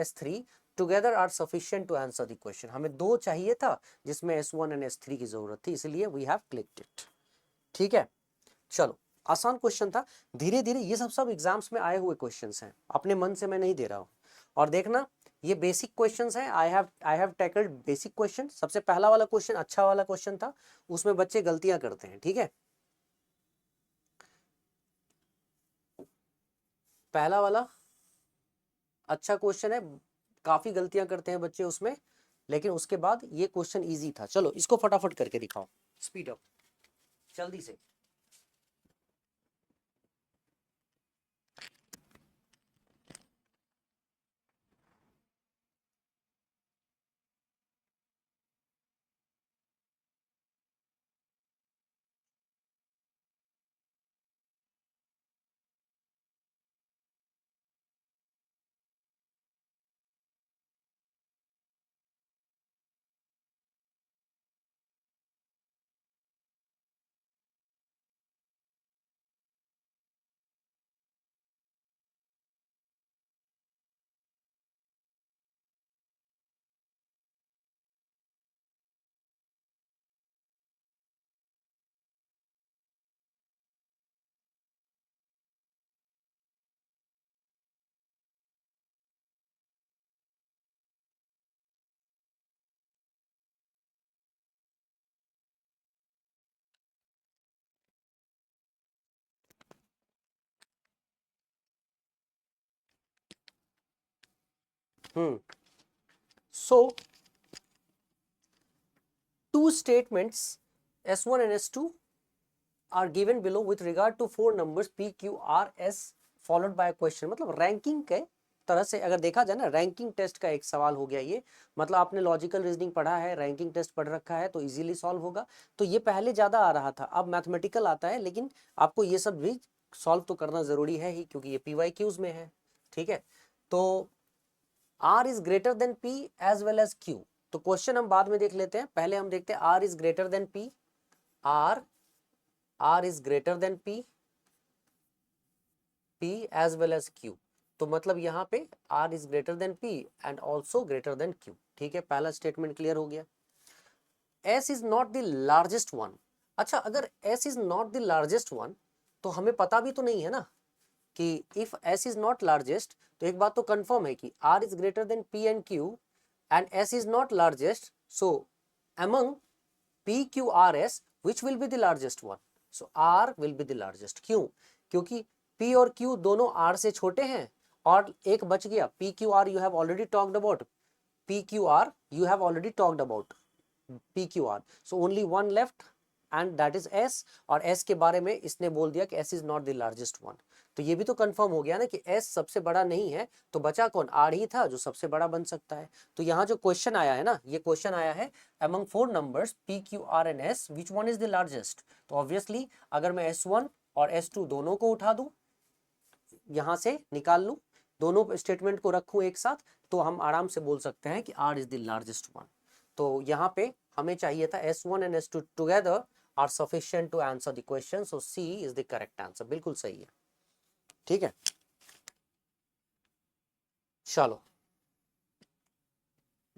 S3 together are sufficient to answer the question. हमें दो चाहिए था जिसमें S1 एंड S3 की जरूरत थी, इसलिए वी हैव क्लिक्ड इट। ठीक है, चलो आसान क्वेश्चन था, धीरे धीरे ये सब एग्जाम्स में आए हुए क्वेश्चंस हैं, अपने मन से मैं नहीं दे रहा हूँ। और देखना ये बेसिक क्वेश्चंस हैं, I have tackled basic question. सबसे पहला वाला क्वेश्चन अच्छा वाला क्वेश्चन था, उसमें बच्चे गलतियां करते हैं, ठीक है। पहला वाला अच्छा क्वेश्चन है, काफी गलतियां करते हैं बच्चे उसमें, लेकिन उसके बाद ये क्वेश्चन इजी था। चलो इसको फटाफट करके दिखाओ, स्पीड अप जल्दी से। सो two statements S1 and S2 are given below with regard to four numbers P, Q, R, S followed by a question। मतलब रैंकिंग के तरह से अगर देखा जाए ना, रैंकिंग टेस्ट का एक सवाल हो गया ये, मतलब आपने लॉजिकल रीजनिंग पढ़ा है, रैंकिंग टेस्ट पढ़ रखा है, तो इजीली सॉल्व होगा। तो ये पहले ज्यादा आ रहा था, अब मैथमेटिकल आता है, लेकिन आपको ये सब भी सॉल्व तो करना जरूरी है ही, क्योंकि ये PYQs में है। ठीक है, तो R is greater than P as well as Q। तो क्वेश्चन हम बाद में देख लेते हैं, पहले हम देखते हैं R is greater than P, R is greater than P as well as Q। तो मतलब यहाँ पे R is greater than P and also greater than Q। ठीक है, पहला स्टेटमेंट क्लियर हो गया। S is not the largest one. अच्छा, अगर S is not the largest one, तो हमें पता भी तो नहीं है ना कि if S is not largest, तो एक बात तो कंफर्म है कि R is greater than P and Q and S is not largest, so among P, Q, R, S, which will be the largest one? So R will be the largest। क्यों? क्योंकि P और Q दोनों R से छोटे हैं और एक बच गया P Q R, you have already talked about P Q R, you have already talked about P Q R, so only one left and that is S, और एस के बारे में इसने बोल दिया कि S is not the largest one. तो ये भी तो कंफर्म हो गया ना कि एस सबसे बड़ा नहीं है, तो बचा कौन, आर ही था जो सबसे बड़ा बन सकता है। तो यहाँ जो क्वेश्चन आया है ना, ये क्वेश्चन आया है among four numbers P Q R and S which one is the largest. तो ऑब्वियसली अगर मैं S1 और S2 दोनों को उठा दूं, यहां से निकाल लूं, दोनों स्टेटमेंट को रखूं एक साथ, तो हम आराम से बोल सकते हैं कि R is the largest one. तो यहाँ पे हमें चाहिए था S1 and S2 together are sufficient to answer the question, so C is the correct answer, बिल्कुल सही है। ठीक है, चलो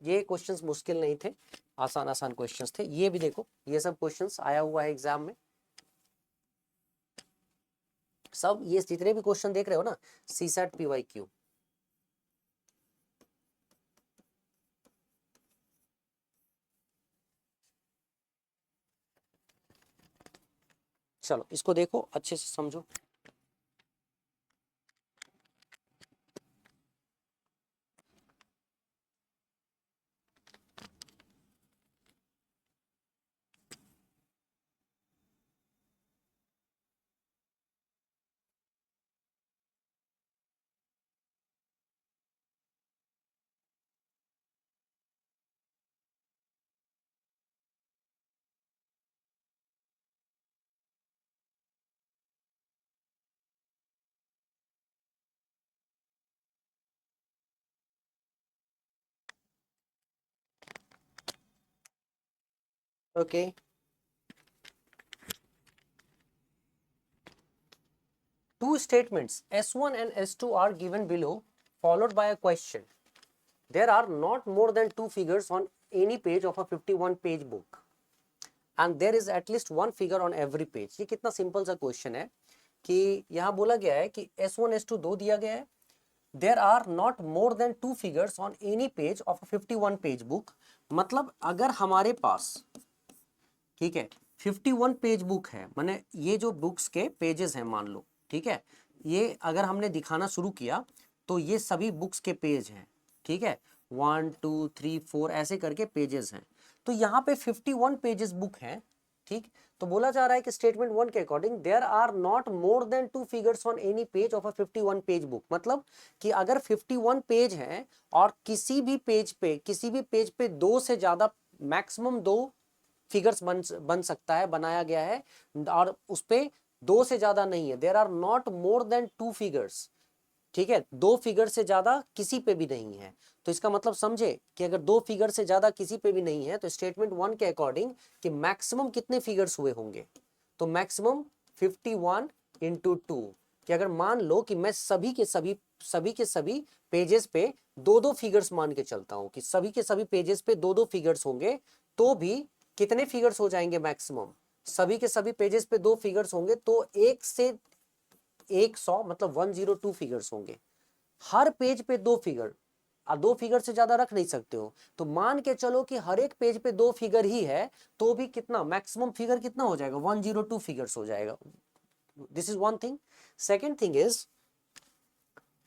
ये क्वेश्चंस मुश्किल नहीं थे, आसान आसान क्वेश्चंस थे। ये भी देखो, ये सब क्वेश्चंस आया हुआ है एग्जाम में, सब ये जितने भी क्वेश्चन देख रहे हो ना, सी सेट पी वाई क्यू। चलो इसको देखो, अच्छे से समझो। Okay, two statements S1 and S2 are given below, followed by a question. There are not more than two figures on any page of a 51 page book and there is at least one figure on every page. ये कितना simple सा question है कि यहाँ बोला गया है कि S1 S2 दो दिया गया है, there are not more than two figures on any page of a 51 page book। मतलब अगर हमारे पास, ठीक है, 51 पेज बुक है, माने ये जो बुक्स के पेजेस हैं मान लो, ठीक है, ये अगर हमने दिखाना शुरू किया तो ये सभी बुक्स के पेज हैं, ठीक है, 1 2 3 4 ऐसे करके पेजेस हैं। तो यहाँ पे 51 पेजेस बुक हैं, ठीक। तो बोला जा रहा है कि स्टेटमेंट 1 के according there are not more than two figures on any page of a 51 page book. मतलब कि अगर 51 पेज हैं और किसी भी पेज पे दो से ज्यादा, मैक्सिमम दो फिगर्स बन सकता है, बनाया गया है, और उस पे दो से ज्यादा नहीं है, there are not more than two figures, ठीक है, दो फिगर से ज्यादा किसी पे भी नहीं है। तो इसका मतलब समझे कि अगर दो फिगर से ज्यादा किसी पे भी नहीं है तो स्टेटमेंट 1 के अकॉर्डिंग कि मैक्सिमम कितने फिगर्स हुए होंगे, तो मैक्सिमम 51 इंटू टू, कि अगर मान लो कि मैं सभी के सभी पेजेस पे दो दो फिगर्स मान के चलता हूं कि सभी के सभी पेजेस पे दो दो फिगर्स होंगे, तो भी कितने फिगर्स हो जाएंगे मैक्सिमम, सभी के सभी पेजेस पे दो फिगर्स होंगे तो 1 से 100 मतलब 102 फिगर्स होंगे। हर पेज पे दो फिगर, दो फिगर से ज्यादा रख नहीं सकते हो, तो मान के चलो कि हर एक पेज पे दो फिगर ही है, तो भी कितना मैक्सिमम फिगर कितना हो जाएगा, 102 फिगर्स हो जाएगा। This is one thing. Second thing is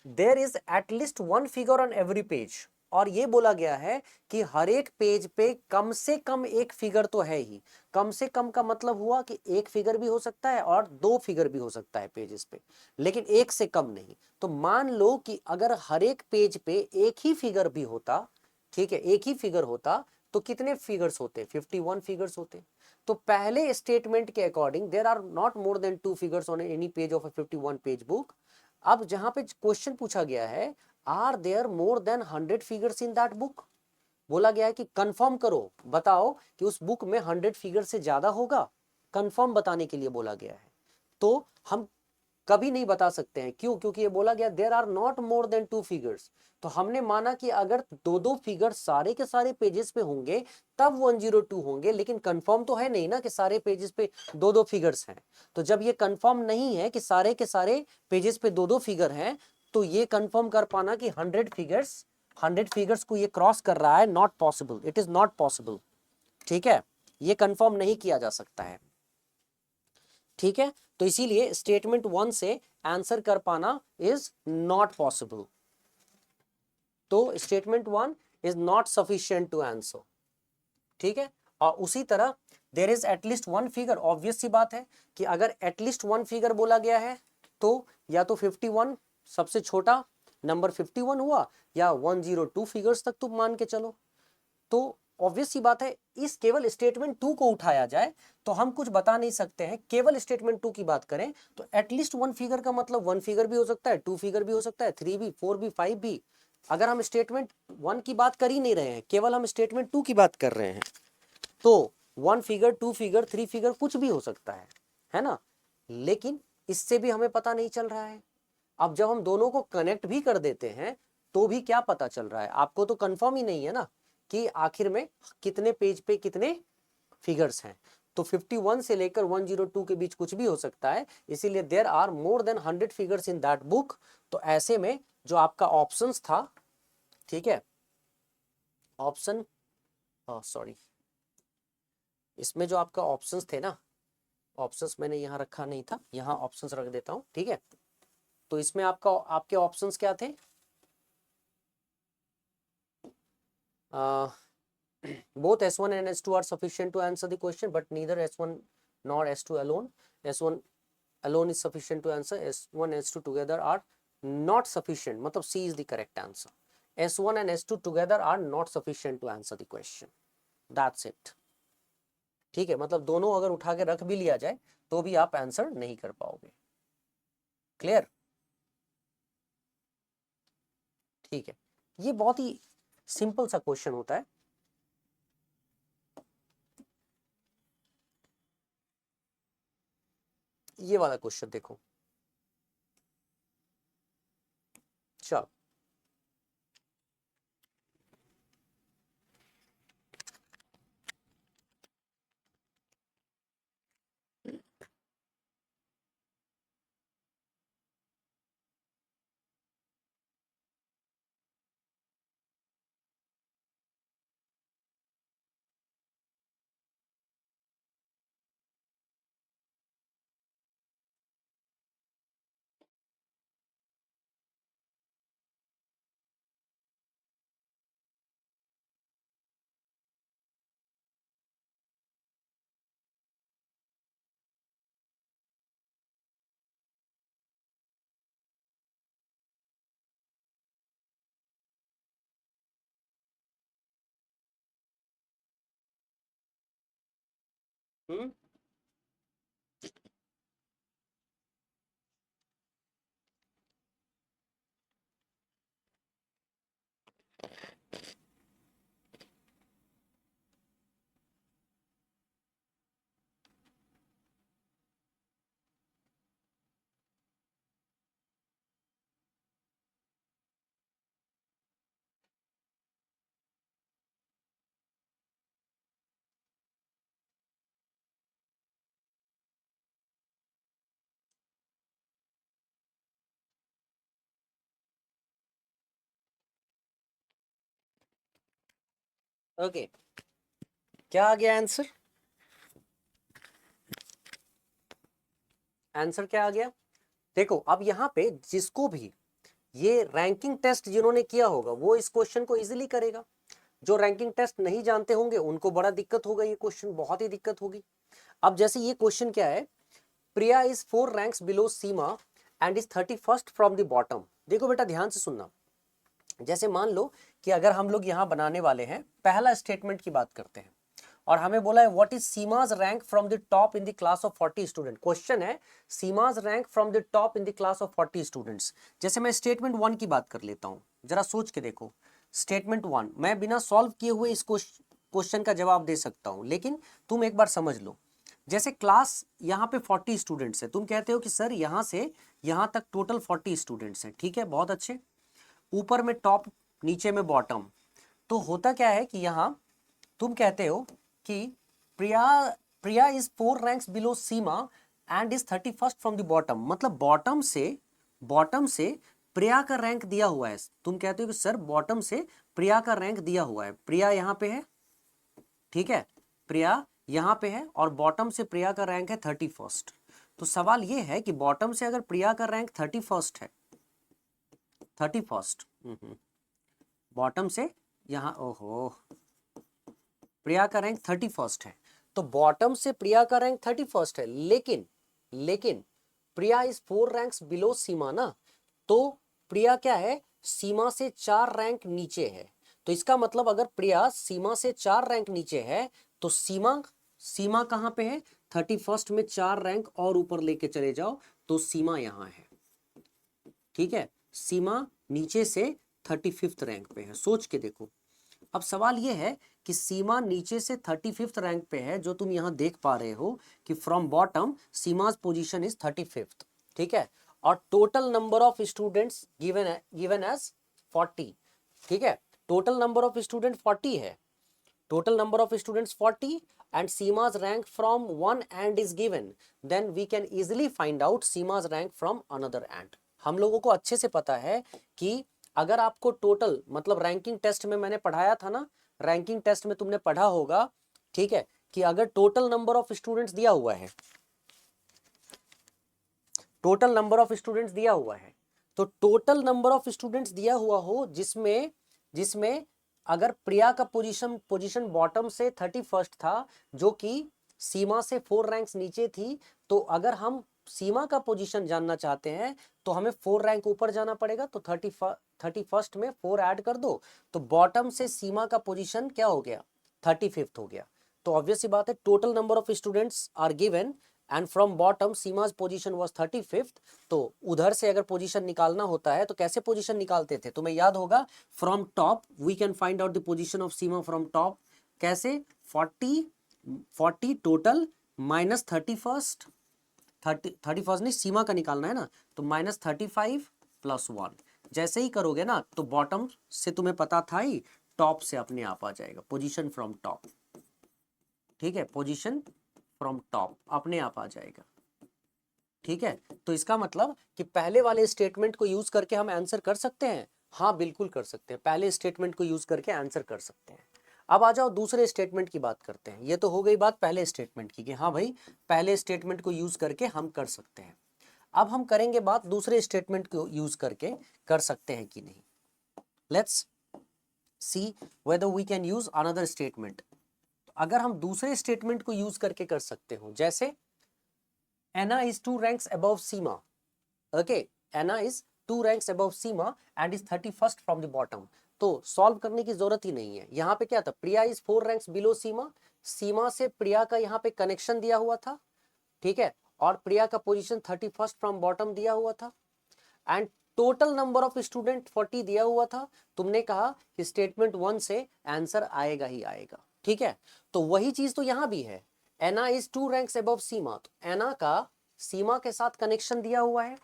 there is at least one figure on every page, और ये बोला गया है कि हर एक पेज पे कम से कम एक फिगर तो है ही। कम से कम का मतलब हुआ कि एक फिगर भी हो सकता है और दो फिगर भी हो सकता है पेजेस पे, लेकिन एक से कम नहीं। तो मान लो कि अगर हर एक पेज पे एक ही फिगर भी होता, ठीक है, एक ही फिगर होता, तो कितने फिगर्स होते, 51 फिगर्स होते। तो पहले स्टेटमेंट के according there are not more than two figures on any page of a 51 page book. अब जहां पे क्वेश्चन पूछा गया है are there more than 100 figures in that book, बोला गया है कि कंफर्म करो, बताओ कि उस बुक में 100 फिगर से ज्यादा होगा, कंफर्म बताने के लिए बोला गया है। तो हम कभी नहीं बता सकते हैं, क्यों, क्योंकि ये बोला गया there are not more than two figures. तो हमने माना कि अगर दो दो फिगर सारे के सारे पेजेस पे होंगे तब 102 होंगे, लेकिन कंफर्म तो है नहीं ना कि सारे पेजेस पे दो दो फिगर्स हैं। तो जब ये कंफर्म नहीं है कि सारे के सारे पेजेस पे दो दो फिगर हैं, तो ये कंफर्म कर पाना कि 100 फिगर्स को ये क्रॉस कर रहा है, not possible, it is not possible, ठीक है, ये कंफर्म नहीं किया जा सकता है, ठीक है। तो इसीलिए स्टेटमेंट 1 से आंसर कर पाना इज नॉट पॉसिबल। तो statement 1 is not sufficient to answer, ठीक है। और उसी तरह there is at least one figure, obvious सी बात है कि अगर एटलीस्ट वन फिगर बोला गया है तो या तो 51 सबसे छोटा नंबर 51 हुआ, या 102 फिगर्स तक तुम मान के चलो। तो ऑब्वियस सी बात है इस केवल स्टेटमेंट 2 को उठाया जाए तो हम कुछ बता नहीं सकते हैं। केवल स्टेटमेंट 2 की बात करें तो एटलीस्ट वन फिगर का मतलब वन फिगर भी हो सकता है, टू फिगर भी हो सकता है, 3 भी, 4 भी, 5 भी। अगर हम स्टेटमेंट 1 की बात कर ही नहीं रहे हैं, केवल हम स्टेटमेंट 2 की बात कर रहे हैं, तो 1 फिगर, 2 फिगर, 3 फिगर कुछ भी हो सकता है ना। लेकिन इससे भी हमें पता नहीं चल रहा है। अब जब हम दोनों को कनेक्ट भी कर देते हैं तो भी क्या पता चल रहा है, आपको तो कंफर्म ही नहीं है ना कि आखिर में कितने पेज पे कितने फिगर्स हैं। तो 51 से लेकर 102 के बीच कुछ भी हो सकता है, इसीलिए there are more than 100 figures in that book. तो ऐसे में जो आपका ऑप्शंस था, ठीक है, ऑप्शन सॉरी, इसमें जो आपका ऑप्शंस थे ना, ऑप्शंस मैंने यहाँ रखा नहीं था, यहाँ ऑप्शंस रख देता हूँ, ठीक है। तो इसमें आपके ऑप्शंस क्या थे? both S1 and S2 are sufficient to answer the question, but neither S1 nor S2 alone. S1 alone is sufficient to answer, S1 S2 together are not sufficient, मतलब C is the correct answer. S1 and S2 together are not sufficient to answer the question. That's it. ठीक है, मतलब दोनों अगर उठा के रख भी लिया जाए तो भी आप आंसर नहीं कर पाओगे। क्लियर? ठीक है, ये बहुत ही सिंपल सा क्वेश्चन होता है। ये वाला क्वेश्चन देखो, चलो ओके, क्या आ गया आंसर? आंसर क्या आ गया? देखो अब यहाँ पे जिसको भी ये रैंकिंग टेस्ट जिन्होंने किया होगा वो इस क्वेश्चन को इजीली करेगा। जो रैंकिंग टेस्ट नहीं जानते होंगे उनको बड़ा दिक्कत होगा, ये क्वेश्चन बहुत ही दिक्कत होगी। अब जैसे ये क्वेश्चन क्या है, Priya is 4 ranks below Seema and is 31st from the bottom. देखो बेटा ध्यान से सुनना, जैसे मान लो कि अगर हम लोग यहाँ बनाने वाले हैं, पहला स्टेटमेंट की बात करते हैं और हमें बोला है what is Seema's rank from the top in the class of 40 student. Question है Seema's rank from the top in the class of 40 students. जैसे मैं स्टेटमेंट 1 की बात कर लेता हूँ, जरा सोच के देखो। स्टेटमेंट 1 मैं बिना सॉल्व किए हुए इस क्वेश्चन का जवाब दे सकता हूँ, लेकिन तुम एक बार समझ लो। जैसे क्लास यहाँ पे 40 स्टूडेंट्स है, तुम कहते हो कि सर यहाँ से यहाँ तक टोटल 40 स्टूडेंट्स हैं, ठीक है, बहुत अच्छे। ऊपर में टॉप, नीचे में बॉटम। तो होता क्या है कि यहाँ तुम कहते हो कि Priya Priya is 4 ranks below Seema and is 31st from the bottom, मतलब बॉटम से प्रिया का रैंक दिया हुआ है। तुम कहते हो कि सर बॉटम से प्रिया का रैंक दिया हुआ है, प्रिया यहाँ पे है, ठीक है, प्रिया यहाँ पे है और बॉटम से प्रिया का रैंक है 31st। तो सवाल ये है कि बॉटम से अगर प्रिया का रैंक 31st है, 31st, बॉटम से यहाँ, ओहो, प्रिया का रैंक 31st है, तो बॉटम से प्रिया का रैंक 31st है, लेकिन प्रिया इज 4 रैंक्स बिलो सीमा ना, तो प्रिया क्या है, सीमा से 4 रैंक नीचे है। तो इसका मतलब अगर प्रिया सीमा से 4 रैंक नीचे है तो सीमा कहाँ पे है, 31st में 4 रैंक और ऊपर लेके चले जाओ तो सीमा यहाँ है। ठीक है, सीमा नीचे से 35th रैंक पे है, सोच के देखो। अब सवाल यह है कि सीमा नीचे से 35th रैंक पे है, जो तुम यहां देख पा रहे हो कि from bottom Seema's position is 35th। ठीक है, और total number of students given as 40। ठीक है, टोटल नंबर ऑफ स्टूडेंट 40 है, total number of students 40 and Seema's rank from one end is given, then we can easily find out Seema's rank from another end। हम लोगों को अच्छे से पता है कि अगर आपको टोटल मतलब रैंकिंग टेस्ट में मैंने पढ़ाया था ना, रैंकिंग टेस्ट में तुमने पढ़ा होगा, ठीक है, कि अगर टोटल नंबर ऑफ स्टूडेंट्स दिया हुआ है, टोटल नंबर ऑफ स्टूडेंट्स दिया हुआ है, तो टोटल नंबर ऑफ स्टूडेंट्स दिया हुआ हो जिसमें अगर प्रिया का पोजीशन बॉटम से 31st था, जो कि सीमा से 4 रैंक्स नीचे थी, तो अगर हम सीमा का पोजीशन जानना चाहते हैं तो हमें 4 रैंक ऊपर जाना पड़ेगा, तो 31st में 4 ऐड कर दो, तो बॉटम से सीमा का पोजीशन क्या हो गया, 35th हो गया। तो ऑब्वियस सी बात है, total number of students are given and from bottom Seema's position was 35th। तो उधर से अगर पोजीशन निकालना होता है तो कैसे पोजीशन निकालते थे, तुम्हें याद होगा, from top we can find out the position of Seema from top. कैसे, 40 टोटल माइनस 31st नहीं, सीमा का निकालना है ना, तो -35 + 1 जैसे ही करोगे ना तो बॉटम से तुम्हें पता था ही, टॉप से अपने आप आ जाएगा पोजीशन फ्रॉम टॉप। ठीक है, पोजीशन फ्रॉम टॉप अपने आप आ जाएगा। ठीक है, तो इसका मतलब कि पहले वाले स्टेटमेंट को यूज करके हम आंसर कर सकते हैं, हाँ बिल्कुल कर सकते हैं, पहले स्टेटमेंट को यूज करके आंसर कर सकते हैं। अब आ जाओ दूसरे स्टेटमेंट की बात करते हैं। ये तो हो गई बात पहले स्टेटमेंट की कि हाँ भाई पहले स्टेटमेंट को यूज करके हम कर सकते हैं। अब हम करेंगे बात दूसरे स्टेटमेंट को यूज करके कर सकते हैं कि नहीं। Let's see whether we can use another statement. अगर हम दूसरे स्टेटमेंट को यूज करके कर सकते हो, जैसे Anna is 2 ranks above Seema. Okay, Anna is 2 ranks above Seema and is 31st from the bottom. तो सॉल्व करने की जरूरत ही नहीं है। यहाँ पे क्या था, प्रिया इज 4 रैंक्स बिलो सीमा, सीमा से प्रिया का यहाँ पे कनेक्शन दिया हुआ था। ठीक है, और प्रिया का पोजीशन 31st फ्रॉम बॉटम दिया हुआ था and total number of student 40 दिया हुआ था। तुमने कहा कि स्टेटमेंट 1 से आंसर आएगा ही आएगा। ठीक है, तो वही चीज तो यहाँ भी है, एना इज 2 रैंक्स अबव सीमा, तो एना का सीमा के साथ कनेक्शन दिया हुआ है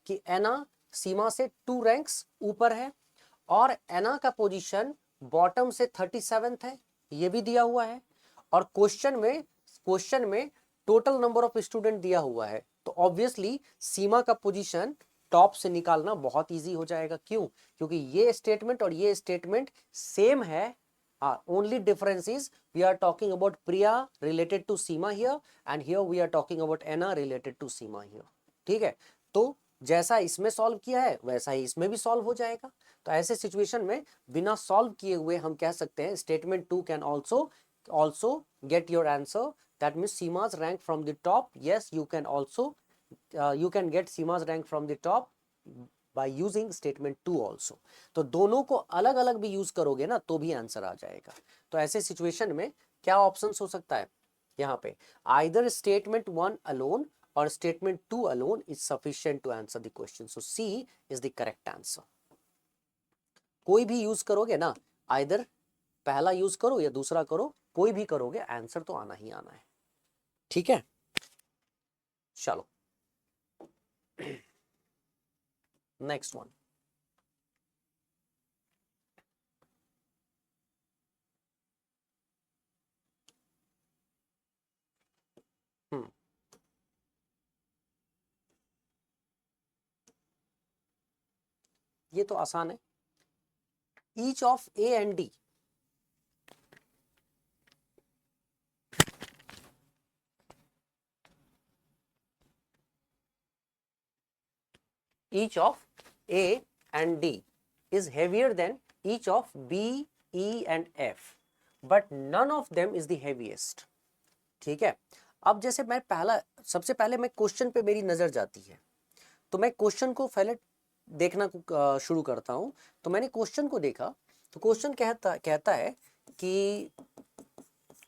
कि एना सीमा से 2 रैंक्स ऊपर है और एना का पोजीशन बॉटम से 37th है, ये भी दिया हुआ है। और क्वेश्चन में टोटल नंबर ऑफ स्टूडेंट दिया हुआ है, तो ऑब्वियसली सीमा का पोजीशन टॉप से निकालना बहुत इजी हो जाएगा। क्यों, क्योंकि ये स्टेटमेंट और ये स्टेटमेंट सेम है। only difference is we are talking about Priya related to Seema here and here we are talking about Anna related to Seema here। ठीक है, तो जैसा इसमें सॉल्व किया है वैसा ही इसमें भी सॉल्व हो जाएगा। तो ऐसे सिचुएशन में बिना सॉल्व किए हुए हम कह सकते हैं statement 2 can also get your answer, that means Seema's rank from the top। yes, you can also you can get Seema's rank from the top by using statement 2 also। तो दोनों को अलग अलग भी यूज करोगे ना तो भी आंसर आ जाएगा। तो ऐसे सिचुएशन में क्या ऑप्शंस हो सकता है यहाँ पे, आइदर स्टेटमेंट 1 अलोन और statement 2 alone is sufficient to answer the question. So C is the correct answer. कोई भी यूज करोगे ना, आइदर पहला यूज करो या दूसरा करो, कोई भी करोगे आंसर तो आना ही आना है। ठीक है, चलो नेक्स्ट वन। ये तो आसान है, each of A and D each of A and D is heavier than each of B, E and F, but none of them is the heaviest. ठीक है, अब जैसे मैं सबसे पहले मैं क्वेश्चन पे मेरी नजर जाती है, तो मैं क्वेश्चन को पहले देखना शुरू करता हूं। तो मैंने क्वेश्चन को देखा, तो क्वेश्चन कहता है कि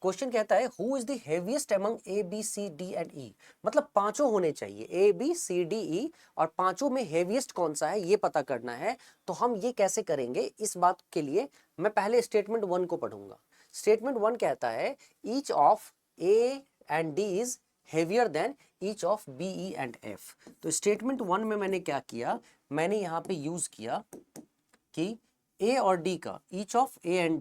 क्वेश्चन कहता है who is the heaviest among A B C D and E, मतलब पांचों होने चाहिए ए बी सी डी ई, और पांचों में हेवीएस्ट कौन सा है ये पता करना है। तो हम ये कैसे करेंगे, इस बात के लिए मैं पहले स्टेटमेंट 1 को पढ़ूंगा। स्टेटमेंट 1 कहता है each of A and D is heavier than each of B E and F. तो स्टेटमेंट 1 में मैंने क्या किया, मैंने यहाँ पे यूज किया कि ए और डी का, each of A and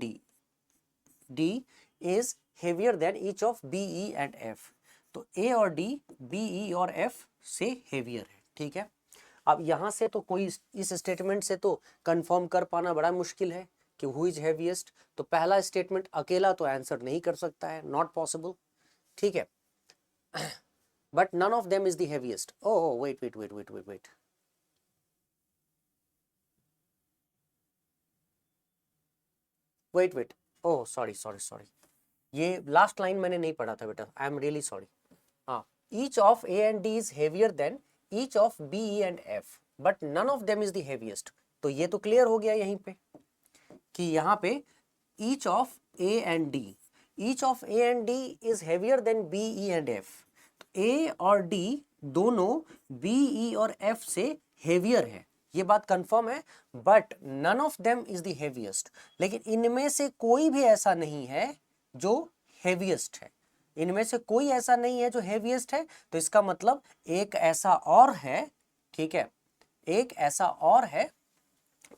D is heavier than each of B E and F. तो ए और डी बी ई और एफ से हेवियर है। ठीक है, अब यहां से तो कोई इस स्टेटमेंट से तो कंफर्म कर पाना बड़ा मुश्किल है कि हु इज हेवीएस्ट। तो पहला स्टेटमेंट अकेला तो आंसर नहीं कर सकता है, नॉट पॉसिबल। ठीक है, but none of them is the heaviest. Oh wait wait wait wait wait wait, wait wait, oh sorry sorry sorry, ये लास्ट लाइन मैंने नहीं पढ़ा था बेटा, आई एम रियली सॉरी। हाँ, each of A and D is heavier than each of B E and F, but none of them is the heaviest. तो ये तो क्लियर हो गया यहीं पे कि यहाँ पे each of A and D, each of A and D is heavier than B E and F. A और डी दोनों बी ई और एफ से हेवियर है, ये बात कंफर्म है, but none of them is the heaviest. लेकिन इनमें से कोई भी ऐसा नहीं है जो हेवीएस्ट है, इनमें से कोई ऐसा नहीं है जो हेवीएस्ट है। तो इसका मतलब एक ऐसा और है, ठीक है, एक ऐसा और है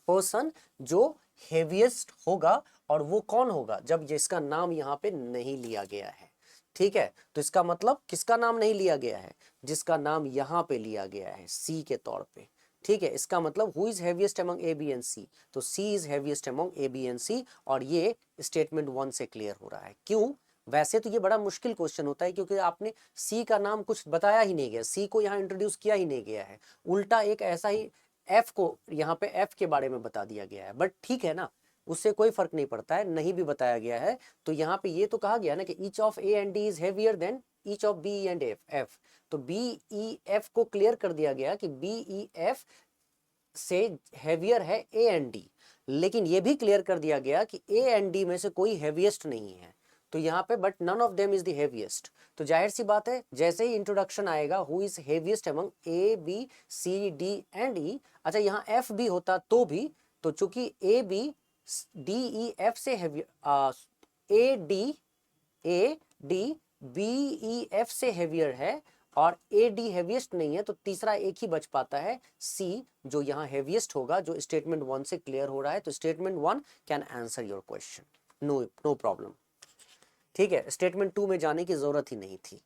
पर्सन जो हेवीएस्ट होगा, और वो कौन होगा, जब जिसका नाम यहाँ पे नहीं लिया गया है। ठीक है, तो इसका मतलब किसका नाम नहीं लिया गया है, जिसका नाम यहाँ पे लिया गया है सी के तौर पे। ठीक है, इसका मतलब who is heaviest among A B and C, तो C is heaviest among A B and C, और ये स्टेटमेंट 1 से क्लियर हो रहा है। क्यों, वैसे तो ये बड़ा मुश्किल क्वेश्चन होता है क्योंकि आपने सी का नाम कुछ बताया ही नहीं गया, सी को यहाँ इंट्रोड्यूस किया ही नहीं गया है, उल्टा एक ऐसा ही एफ को यहाँ पे एफ के बारे में बता दिया गया है। बट ठीक है ना, उससे कोई फर्क नहीं पड़ता है, नहीं भी बताया गया है तो यहाँ पे ये तो कहा गया ना कि each of A and D is heavier than each of B and F. तो बी ई एफ को क्लियर कर दिया गया कि बी ई एफ से हेवियर है ए एंड डी, लेकिन ये भी क्लियर कर दिया गया कि ए एंड डी में से कोई हेवीएस्ट नहीं है। तो यहाँ पे but none of them is the heaviest. तो जाहिर सी बात है, जैसे ही इंट्रोडक्शन आएगा who is heaviest among A B C D and E, अच्छा यहाँ एफ भी होता तो भी, तो चूंकि A B D E F से A D B E F से हेवियर है और ए डी हेवीएस्ट नहीं है, तो तीसरा एक ही बच पाता है सी, जो यहाँ हेवीएस्ट होगा, जो स्टेटमेंट 1 से क्लियर हो रहा है। तो statement 1 can answer your question, no problem. ठीक है, स्टेटमेंट 2 में जाने की जरूरत ही नहीं थी।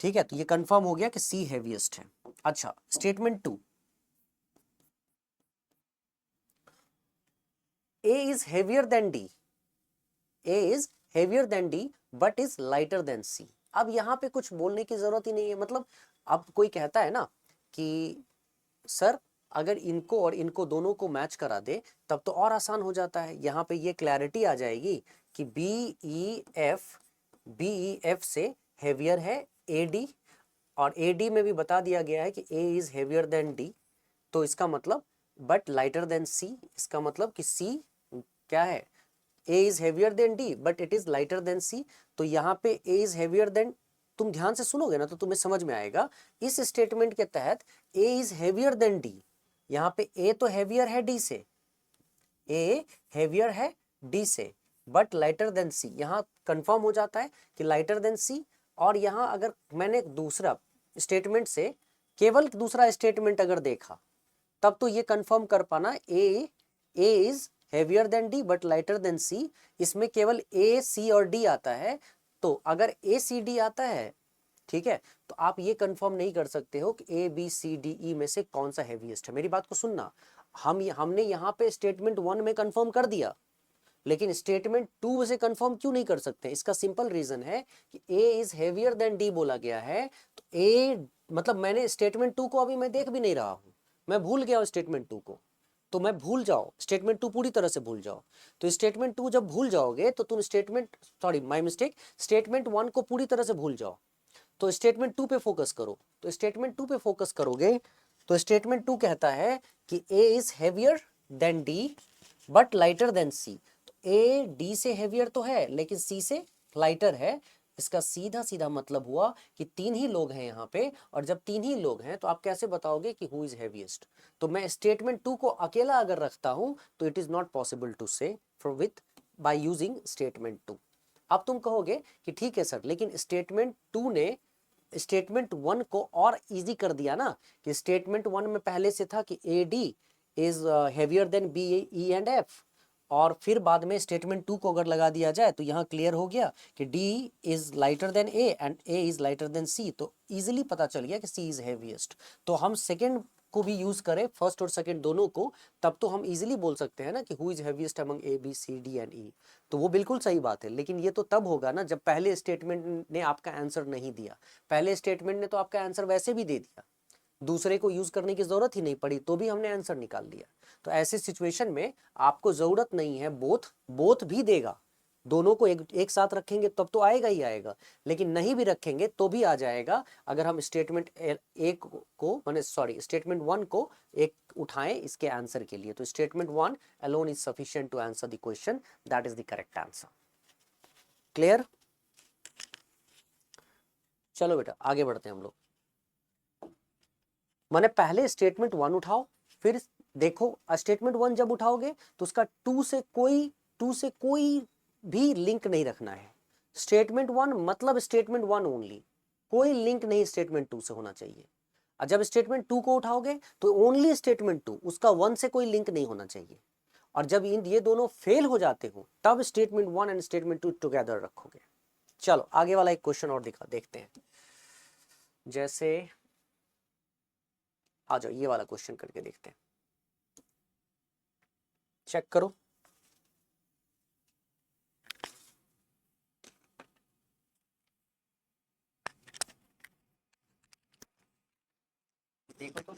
ठीक है, तो ये कंफर्म हो गया कि सी हेवीएस्ट है। अच्छा, statement 2, A is heavier than D, A is heavier than D but is lighter than C। अब यहाँ पे कुछ बोलने की जरूरत ही नहीं है, मतलब अब कोई कहता है ना कि सर अगर इनको और इनको दोनों को मैच करा दे तब तो और आसान हो जाता है। यहाँ पे ये क्लैरिटी आ जाएगी कि बी ई एफ से हेवियर है ए डी, और ए डी में भी बता दिया गया है कि A is heavier than D, तो इसका मतलब बट लाइटर देन सी, इसका मतलब कि सी क्या है, A is heavier than D but it is lighter than C। तो यहाँ पे A इज हेवियर देन, तुम ध्यान से सुनोगे ना तो तुम्हें समझ में आएगा। इस स्टेटमेंट के तहत A is heavier than D, यहाँ पे A तो हेवियर है D से, A हेवियर है D से बट लाइटर देन C, यहाँ कंफर्म हो जाता है कि लाइटर देन C। और यहाँ अगर मैंने दूसरा स्टेटमेंट से केवल दूसरा स्टेटमेंट अगर देखा तब तो ये कंफर्म कर पाना A is heavier than D but lighter than C, इसमें केवल ए सी और डी आता है। तो अगर ए सी डी आता है, ठीक है, तो आप ये कंफर्म नहीं कर सकते हो कि ए बी सी डी ई में से कौन सा हेवीएस्ट है। मेरी बात को सुनना, हमने यहाँ पे स्टेटमेंट 1 में कंफर्म कर दिया, लेकिन स्टेटमेंट 2 से कंफर्म क्यों नहीं कर सकते? इसका सिंपल रीजन है कि A is heavier than D बोला गया है, तो ए मतलब मैंने स्टेटमेंट 2 को अभी मैं देख भी नहीं रहा हूँ, मैं भूल गया स्टेटमेंट 2 को, तो मैं भूल जाओ स्टेटमेंट 2 पूरी तरह से भूल जाओ। तो स्टेटमेंट 2 जब भूल जाओगे तो तुम माय मिस्टेक, स्टेटमेंट 1 को पूरी तरह से भूल जाओ। तो स्टेटमेंट 2 पे फोकस करो। तो स्टेटमेंट 2 पे फोकस करोगे तो स्टेटमेंट 2 कहता है कि A is heavier than D but lighter than C. तो ए डी से हैवियर तो है लेकिन सी से लाइटर है। इसका सीधा सीधा मतलब हुआ कि तीन ही लोग हैं यहाँ पे, और जब तीन ही लोग हैं तो आप कैसे बताओगे कि हु इज हैवीएस्ट। तो मैं स्टेटमेंट 2 को अकेला अगर रखता हूं तो it is not possible to say for with by using statement 2। अब तुम कहोगे कि ठीक है सर, लेकिन स्टेटमेंट 2 ने स्टेटमेंट 1 को और इजी कर दिया ना, कि स्टेटमेंट 1 में पहले से था कि A D is heavier than B E and F, और फिर बाद में स्टेटमेंट 2 को अगर लगा दिया जाए तो यहाँ क्लियर हो गया कि D is lighter than A and A is lighter than C. तो इजीली पता चल गया कि सी इज हैवीएस्ट। तो हम सेकेंड को भी यूज करें, फर्स्ट और सेकंड दोनों को, तब तो हम इजीली बोल सकते हैं ना कि who is heaviest among A B C D and E. तो वो बिल्कुल सही बात है, लेकिन ये तो तब होगा ना जब पहले स्टेटमेंट ने आपका आंसर नहीं दिया। पहले स्टेटमेंट ने तो आपका आंसर वैसे भी दे दिया, दूसरे को यूज करने की जरूरत ही नहीं पड़ी, तो भी हमने आंसर निकाल दिया। तो ऐसे सिचुएशन में आपको जरूरत नहीं है, बोथ बोथ भी देगा, दोनों को एक साथ रखेंगे तब तो आएगा ही आएगा, लेकिन नहीं भी रखेंगे तो भी आ जाएगा अगर हम स्टेटमेंट एक को माने सॉरी स्टेटमेंट 1 को एक उठाएं इसके आंसर के लिए। तो statement 1 alone is sufficient to answer the question, that is the correct answer. Clear? चलो बेटा आगे बढ़ते हैं हम लोग। माने पहले स्टेटमेंट 1 उठाओ, फिर देखो स्टेटमेंट 1 जब उठाओगे तो उसका टू से कोई भी लिंक नहीं रखना है। स्टेटमेंट 1 मतलब स्टेटमेंट 1 ओनली, कोई लिंक नहीं स्टेटमेंट 2 से होना चाहिए। और जब स्टेटमेंट 2 को उठाओगे तो ओनली स्टेटमेंट 2, उसका 1 से कोई लिंक नहीं होना चाहिए। और जब ये दोनों फेल हो जाते हो तब स्टेटमेंट 1 एंड स्टेटमेंट 2 टुगेदर रखोगे। चलो आगे वाला एक क्वेश्चन और देखते हैं। जैसे आ जाओ ये वाला क्वेश्चन करके देखते हैं, चेक करो। देखो तो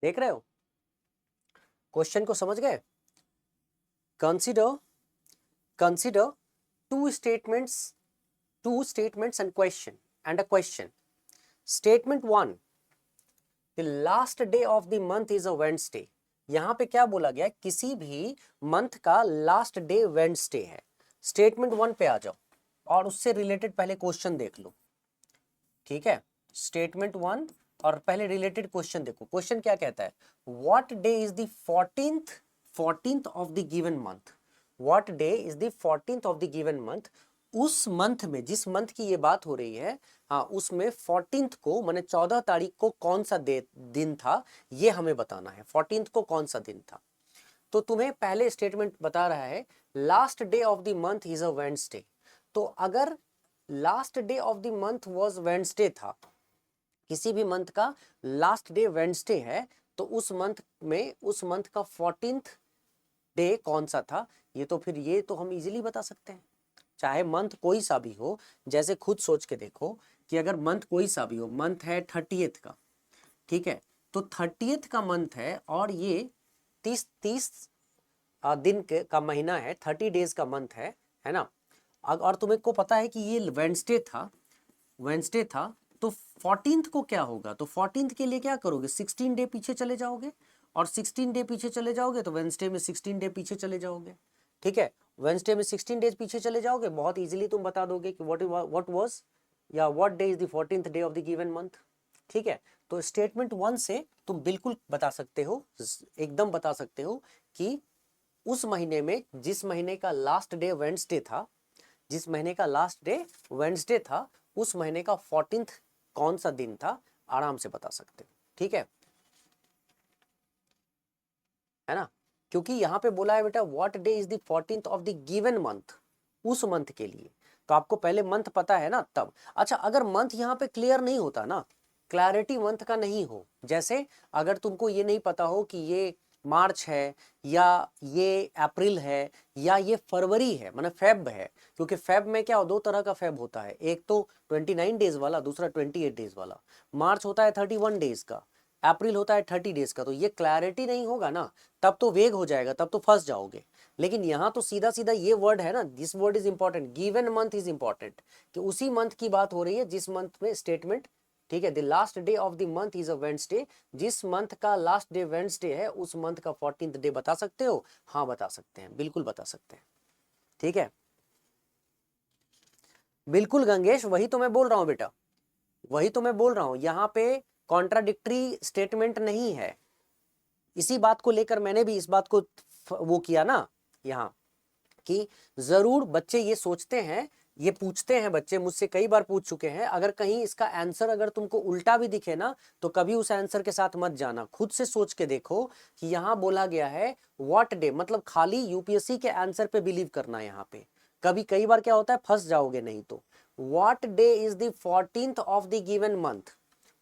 देख रहे हो, क्वेश्चन को समझ गए? Consider consider two statements and a question. Statement 1, the last day of the month is a Wednesday। यहां पे क्या बोला गया, किसी भी मंथ का लास्ट डे वेडनेसडे है। स्टेटमेंट 1 पे आ जाओ और उससे रिलेटेड पहले क्वेश्चन देख लो, ठीक है? स्टेटमेंट 1 और पहले रिलेटेड क्वेश्चन देखो। क्वेश्चन क्या कहता है, what day is the 14th of the given month. What day is the 14th of the given month. उस मंथ में, जिस मंथ की ये बात हो रही है, हाँ उसमें 14th को माने 14 तारीख को कौन सा दिन था, ये हमें बताना है। 14th को कौन सा दिन था। तो तुम्हें पहले स्टेटमेंट बता रहा है last day of the month is a Wednesday. तो अगर last day of the month was Wednesday था, किसी भी मंथ का लास्ट डे वेडनेसडे है, तो उस मंथ का 14th डे कौन सा था, ये तो हम इजीली बता सकते हैं। चाहे मंथ कोई सा भी हो, जैसे खुद सोच के देखो कि अगर मंथ कोई सा भी हो, मंथ है 30th का, ठीक है? तो 30th का मंथ है और ये 30 दिन का महीना है, 30 डेज का मंथ है ना? और तुम्हें को पता है कि ये वेडनेसडे था, तो 14th को क्या होगा? तो 14th के लिए क्या करोगे, 16 डे पीछे चले जाओगे, और 16 डे पीछे चले जाओगे तो वेडनेसडे में 16 डे पीछे चले जाओगे, ठीक है? वेडनेसडे में 16 डेज पीछे चले जाओगे, बहुत इजीली तुम बता दोगे कि व्हाट वाज या what day is the 14th day of the given month, ठीक है? तो स्टेटमेंट 1 से तुम बिल्कुल बता सकते हो, एकदम बता सकते हो कि उस महीने में जिस महीने का लास्ट डे वेडनेसडे था, जिस महीने का लास्ट डे वेडनेसडे था, उस महीने का 14th कौन सा दिन था, आराम से बता सकते हो। ठीक है ना, क्योंकि यहाँ पे बोला है बेटा what day is the 14th of the given month, उस मंथ के लिए, तो आपको पहले मंथ पता है ना तब। अच्छा, अगर मंथ यहाँ पे क्लियर नहीं होता ना, क्लैरिटी मंथ का नहीं हो, जैसे अगर तुमको ये नहीं पता हो कि ये मार्च है या ये अप्रैल है या ये फरवरी है, मतलब फेब है, क्योंकि फेब में क्या दो तरह का फेब होता है, एक तो 29 डेज वाला, दूसरा 28 डेज वाला। मार्च होता है 31 डेज का, अप्रैल होता है 30 डेज का। तो ये क्लैरिटी नहीं होगा ना, तब तो वेग हो जाएगा, तब तो फंस जाओगे। लेकिन यहाँ तो सीधा सीधा ये वर्ड है ना, this word is important, given month is important, कि उसी मंथ की बात हो रही है जिस मंथ में स्टेटमेंट, ठीक है, the last day of the month is a Wednesday, जिस मंथ का लास्ट डे वेडनेसडे है उस मंथ का 14th डे बता सकते हो? हाँ बता सकते हैं, बिल्कुल बता सकते हैं। ठीक है, बिल्कुल गंगेश, वही तो मैं बोल रहा हूँ बेटा, वही तो मैं बोल रहा हूँ, यहाँ पे कॉन्ट्राडिक्टरी स्टेटमेंट नहीं है। इसी बात को लेकर मैंने भी इस बात को वो किया ना यहाँ, कि जरूर बच्चे ये सोचते हैं, ये पूछते हैं, बच्चे मुझसे कई बार पूछ चुके हैं, अगर कहीं इसका आंसर अगर तुमको उल्टा भी दिखे ना, तो कभी उस आंसर के साथ मत जाना, खुद से सोच के देखो कि यहाँ बोला गया है व्हाट डे, मतलब खाली यूपीएससी के आंसर पे बिलीव करना। यहाँ पे कभी कई बार क्या होता है, फंस जाओगे नहीं तो। What day is the 14th of the given month,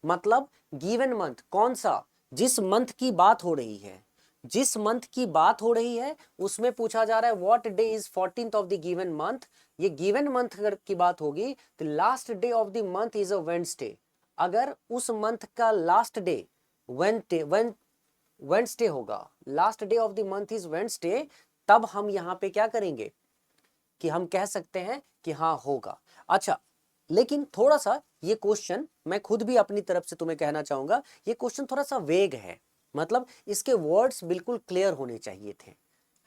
मतलब गिवन मंथ कौन सा, जिस मंथ की बात हो रही है, जिस मंथ की बात हो रही है उसमें पूछा जा रहा है what day is 14th of the given month. ये गिवन मंथ अगर की बात होगी तो last day of the month is a Wednesday, अगर उस मंथ का लास्ट डे वेडनेसडे होगा, last day of the month is Wednesday, तब हम यहाँ पे क्या करेंगे कि हम कह सकते हैं कि हाँ होगा। अच्छा, लेकिन थोड़ा सा ये क्वेश्चन मैं खुद भी अपनी तरफ से तुम्हें कहना चाहूंगा, ये क्वेश्चन थोड़ा सा वेग है, मतलब इसके वर्ड्स बिल्कुल क्लियर होने चाहिए थे,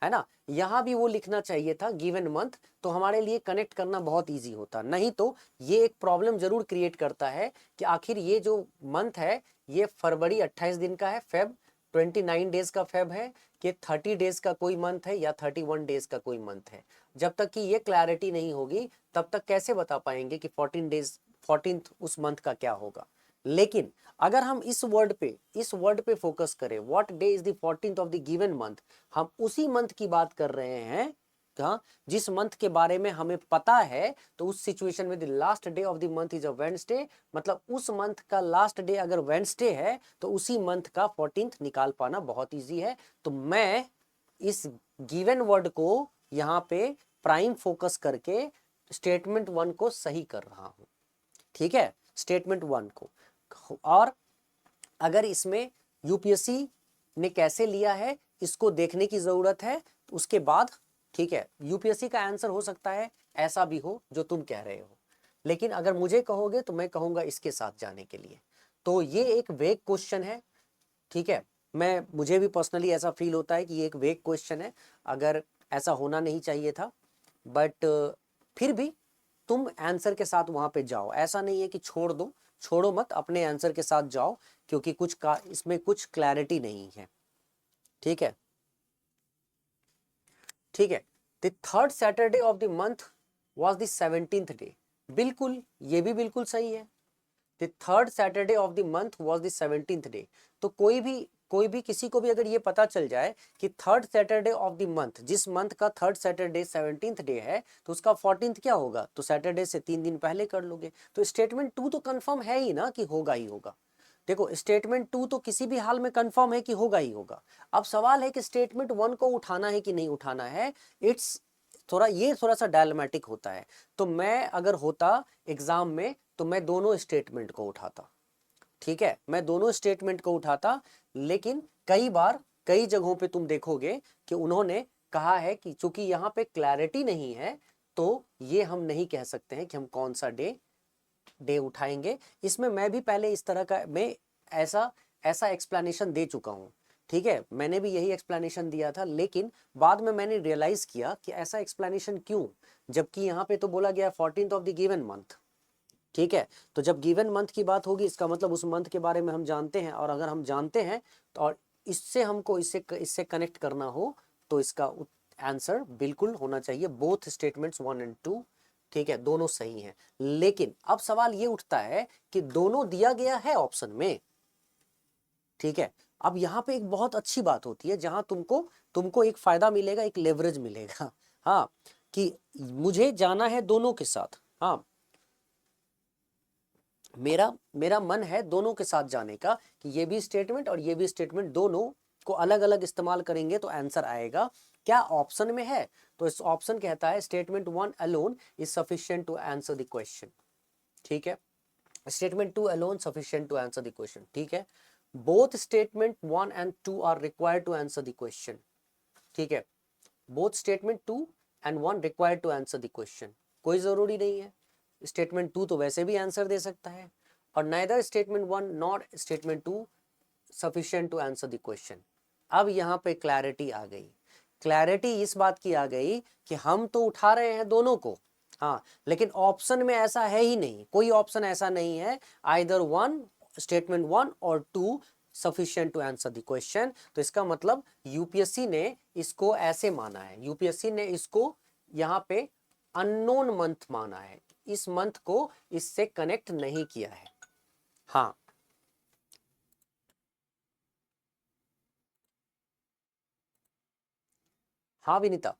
है ना। यहां भी वो लिखना चाहिए था गिवन मंथ, तो हमारे लिए कनेक्ट करना बहुत इजी होता, नहीं तो ये एक प्रॉब्लम जरूर क्रिएट करता है कि आखिर ये जो मंथ है ये फरवरी 28 दिन का है, फेब 29 डेज का फेब है, कि 30 डेज का कोई मंथ है या 31 डेज का कोई मंथ है। जब तक कि ये क्लैरिटी नहीं होगी तब तक कैसे बता पाएंगे कि 14th उस मंथ का क्या होगा। लेकिन अगर हम इस वर्ड पे फोकस करें, what day is the 14th of the given month, हम उसी मंथ की बात कर रहे हैं, कहा जिस मंथ के बारे में हमें पता है, तो उस सिचुएशन में the last day of the month is a Wednesday, मतलब उस मंथ का लास्ट डे अगर वेडनेसडे है तो उसी मंथ का 14th निकाल पाना बहुत इजी है। तो मैं इस गिवन वर्ड को यहाँ पे प्राइम फोकस करके स्टेटमेंट 1 को सही कर रहा हूं, ठीक है, स्टेटमेंट 1 को। और अगर इसमें यूपीएससी ने कैसे लिया है इसको देखने की जरूरत है, तो उसके बाद ठीक है यूपीएससी का आंसर हो सकता है ऐसा भी हो जो तुम कह रहे हो, लेकिन अगर मुझे कहोगे तो मैं कहूंगा इसके साथ जाने के लिए। तो ये एक वेग क्वेश्चन है, ठीक है, मुझे भी पर्सनली ऐसा फील होता है कि ये एक वेग क्वेश्चन है, अगर ऐसा होना नहीं चाहिए था, बट फिर भी तुम आंसर के साथ वहां पे जाओ, ऐसा नहीं है कि छोड़ो मत, अपने आंसर के साथ जाओ, क्योंकि इसमें कुछ क्लैरिटी नहीं है। ठीक है, ठीक है, the third Saturday of the month was the 17th day, बिल्कुल ये भी बिल्कुल सही है, the third Saturday of the month was the 17th day. तो कोई भी किसी को भी अगर ये पता चल जाए कि third Saturday of the month, जिस मंथ का थर्ड सैटरडे 17th डे है, तो उसका 14th क्या होगा, तो सैटरडे से 3 दिन पहले कर लोगे, तो स्टेटमेंट 2 तो कंफर्म है ही ना कि होगा ही होगा। देखो स्टेटमेंट 2 तो किसी भी हाल में कंफर्म है कि होगा ही होगा। अब सवाल है कि स्टेटमेंट 1 को उठाना है कि नहीं उठाना है, इट्स थोड़ा सा डायलेमेटिक होता है। तो मैं अगर होता एग्जाम में तो मैं दोनों स्टेटमेंट को उठाता, ठीक है, मैं दोनों स्टेटमेंट को उठाता, लेकिन कई बार कई जगहों पे तुम देखोगे कि उन्होंने कहा है कि चूंकि यहाँ पे क्लैरिटी नहीं है तो ये हम नहीं कह सकते हैं कि हम कौन सा डे उठाएंगे। इसमें मैं भी पहले इस तरह का मैं ऐसा ऐसा एक्सप्लेनेशन दे चुका हूँ, ठीक है, मैंने भी यही एक्सप्लेनेशन दिया था, लेकिन बाद में मैंने रियलाइज किया कि ऐसा एक्सप्लेनेशन क्यों, जबकि यहाँ पे तो बोला गया 14th of the given month, ठीक है, तो जब गिवन मंथ की बात होगी इसका मतलब उस मंथ के बारे में हम जानते हैं, और अगर हम जानते हैं तो और इससे हमको इससे कनेक्ट करना हो तो इसका आंसर बिल्कुल होना चाहिए बोथ स्टेटमेंट्स 1 एंड 2। ठीक है, दोनों सही हैं। लेकिन अब सवाल ये उठता है कि दोनों दिया गया है ऑप्शन में। ठीक है, अब यहाँ पे एक बहुत अच्छी बात होती है जहां तुमको तुमको एक फायदा मिलेगा, एक लेवरेज मिलेगा। हाँ, कि मुझे जाना है दोनों के साथ। हाँ, मेरा मेरा मन है दोनों के साथ जाने का, कि ये भी स्टेटमेंट और ये भी स्टेटमेंट दोनों को अलग अलग इस्तेमाल करेंगे तो आंसर आएगा। क्या ऑप्शन में है? तो इस ऑप्शन कहता है statement 1 alone is sufficient to answer the question. ठीक है, statement 2 alone sufficient to answer the question. ठीक है, both statement 1 and 2 are required to answer the question. ठीक है, both statement 2 and 1 required to answer the question. कोई जरूरी नहीं है, स्टेटमेंट 2 तो वैसे भी आंसर दे सकता है, और neither statement 1 not statement 2 sufficient to answer the question. अब यहाँ पे क्लैरिटी आ गई। क्लैरिटी इस बात की आ गई कि हम तो उठा रहे हैं दोनों को, हाँ, लेकिन ऑप्शन में ऐसा है ही नहीं, कोई ऑप्शन ऐसा नहीं है आइदर 1 स्टेटमेंट 1 और 2 sufficient to answer the question. तो इसका मतलब यूपीएससी ने इसको ऐसे माना है, यूपीएससी ने इसको यहाँ पे अननोन मंथ माना है, इस मंथ को इससे कनेक्ट नहीं किया है। हाँ, हाँ विनीता,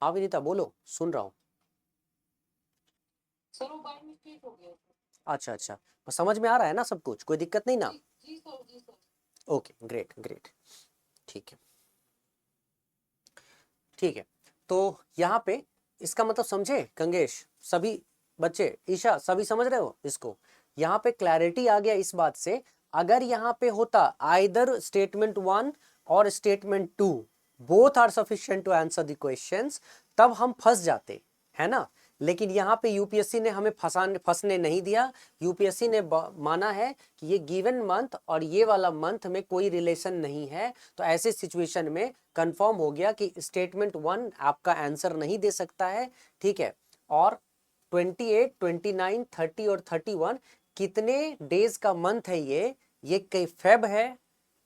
हाँ विनीता बोलो, सुन रहा हूँ। सर वो बाय मिस्टेक हो गया। अच्छा अच्छा, समझ में आ रहा है ना सब कुछ, कोई दिक्कत नहीं ना? जी सर, जी सर। Okay, great great. ठीक है, ठीक है, तो यहाँ पे इसका मतलब समझे कंगेश, सभी बच्चे, ईशा, सभी समझ रहे हो इसको? यहाँ पे क्लैरिटी आ गया इस बात से, अगर यहाँ पे होता आइदर स्टेटमेंट 1 और statement 2 both are sufficient to answer the questions, तब हम फंस जाते, है ना। लेकिन यहाँ पे यूपीएससी ने हमें फंसने नहीं दिया। यूपीएससी ने माना है कि ये गिवन मंथ और ये वाला मंथ में कोई रिलेशन नहीं है, तो ऐसे सिचुएशन में कंफर्म हो गया कि स्टेटमेंट 1 आपका आंसर नहीं दे सकता है। ठीक है, और 28, 29, 30 और 31 कितने डेज का मंथ है ये कई फेब है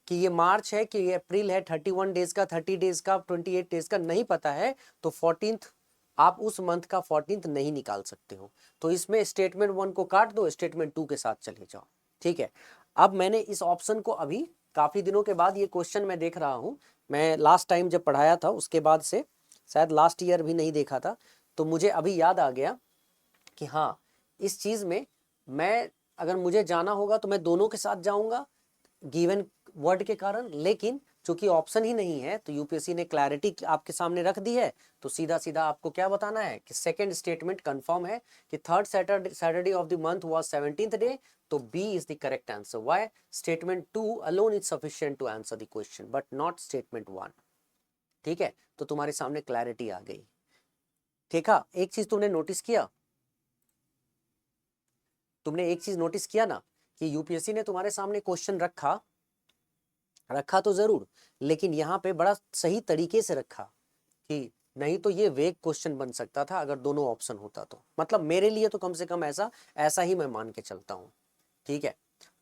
कि ये मार्च है कि ये अप्रैल है, 31 डेज का, 30 डेज का, 28 डेज का नहीं पता है, तो 14th आप उस मंथ का 14th नहीं निकाल सकते हो। तो इसमें स्टेटमेंट 1 को काट दो, स्टेटमेंट 2 के साथ चले जाओ। ठीक है, अब मैंने इस ऑप्शन को अभी काफी दिनों के बाद ये क्वेश्चन मैं देख रहा हूँ, मैं लास्ट टाइम जब पढ़ाया था उसके बाद से शायद लास्ट ईयर भी नहीं देखा था, तो मुझे अभी याद आ गया कि हाँ, इस चीज में मैं अगर मुझे जाना होगा तो मैं दोनों के साथ जाऊंगा गिवन वर्ड के कारण, लेकिन चूंकि ऑप्शन ही नहीं है तो यूपीएससी ने क्लैरिटी आपके सामने रख दी है, तो सीधा सीधा आपको क्या बताना है कि सेकंड स्टेटमेंट कंफर्म है कि third Saturday of the month was 17th day, तो B is the correct answer. Why? Statement 2 alone is sufficient to answer the question but not statement 1। ठीक है, तो तुम्हारे सामने क्लैरिटी आ गई। देखा, एक चीज तुमने नोटिस किया, तुमने एक चीज नोटिस किया ना कि यूपीएससी ने तुम्हारे सामने क्वेश्चन रखा रखा तो जरूर, लेकिन यहाँ पे बड़ा सही तरीके से रखा, कि नहीं तो ये वेग क्वेश्चन बन सकता था अगर दोनों ऑप्शन होता तो, मतलब मेरे लिए तो कम से कम ऐसा ऐसा ही मैं मान के चलता हूँ। ठीक है,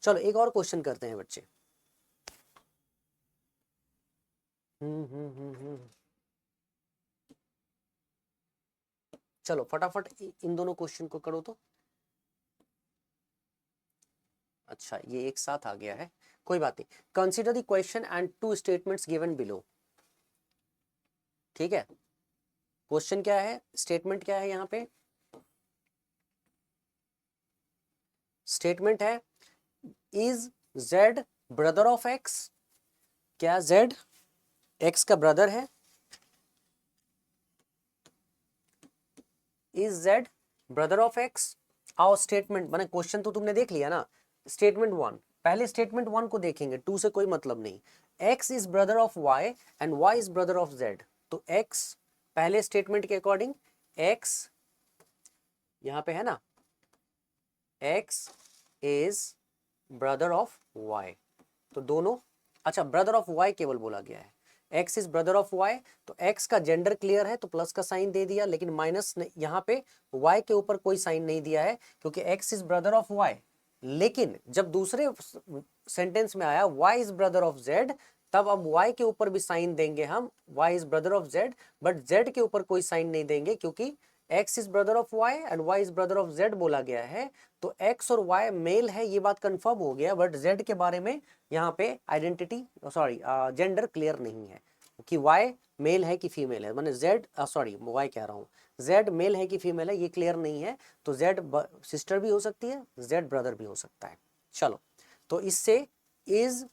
चलो एक और क्वेश्चन करते हैं बच्चे। चलो फटाफट इन दोनों क्वेश्चन को करो तो। अच्छा, ये एक साथ आ गया है, कोई बात नहीं। Consider the question and to statements given below. ठीक है, क्वेश्चन क्या है, स्टेटमेंट क्या है, यहाँ पे स्टेटमेंट है is Z brother of x. क्या जेड एक्स का ब्रदर है? Is Z brother of x. आओ स्टेटमेंट माने क्वेश्चन तो तुमने देख लिया ना, स्टेटमेंट 1, पहले स्टेटमेंट 1 को देखेंगे, 2 से कोई मतलब नहीं। X is brother of Y and Y is brother of Z, तो एक्स पहले स्टेटमेंट के अकॉर्डिंग एक्स यहां पे है ना, X is brother of Y, तो दोनों, अच्छा ब्रदर ऑफ वाई केवल बोला गया है, x is brother of y, तो x का जेंडर क्लियर है तो प्लस का साइन दे दिया, लेकिन माइनस यहाँ पे y के ऊपर कोई साइन नहीं दिया है क्योंकि x is brother of y। लेकिन जब दूसरे सेंटेंस में आया y is brother of z, तब अब y के ऊपर भी साइन देंगे हम, y is brother of z, but z के ऊपर कोई साइन नहीं देंगे क्योंकि x is brother of y and y is brother of z बोला गया है। तो x और y मेल है, ये बात कंफर्म हो गया, बट z के बारे में यहाँ पे आइडेंटिटी सॉरी जेंडर क्लियर नहीं है कि y मेल है कि फीमेल है, माने z सॉरी y कह रहा हूँ, z मेल है कि फीमेल है ये क्लियर नहीं है। तो z सिस्टर भी हो सकती है, z ब्रदर भी हो सकता है। चलो, तो इससे is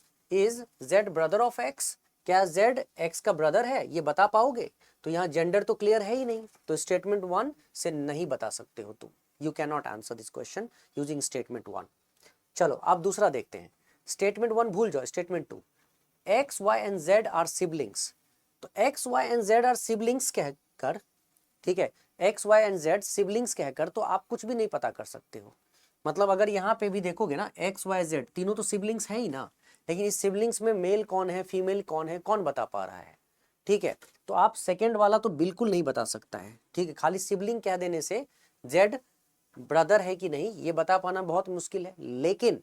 z brother of x, क्या z x का ब्रदर है ये बता पाओगे? तो यहाँ जेंडर तो क्लियर है ही नहीं, तो स्टेटमेंट 1 से नहीं बता सकते हो तुम, you can not answer this question using statement 1। चलो अब दूसरा देखते हैं, स्टेटमेंट 1 भूल जाओ, statement 2, x y and z are siblings. तो x y and z are siblings कहकर, ठीक है, x y and z siblings कहकर तो आप कुछ भी नहीं पता कर सकते हो। मतलब अगर यहाँ पे भी देखोगे ना x y z तीनों तो सिबलिंग्स है ही ना, लेकिन इस सिबलिंग्स में मेल कौन है फीमेल कौन है कौन बता पा रहा है? ठीक है, तो आप सेकंड वाला तो बिल्कुल नहीं बता सकता है, ठीक है, खाली सिबलिंग कह देने से z ब्रदर है कि नहीं ये बता पाना बहुत मुश्किल है। लेकिन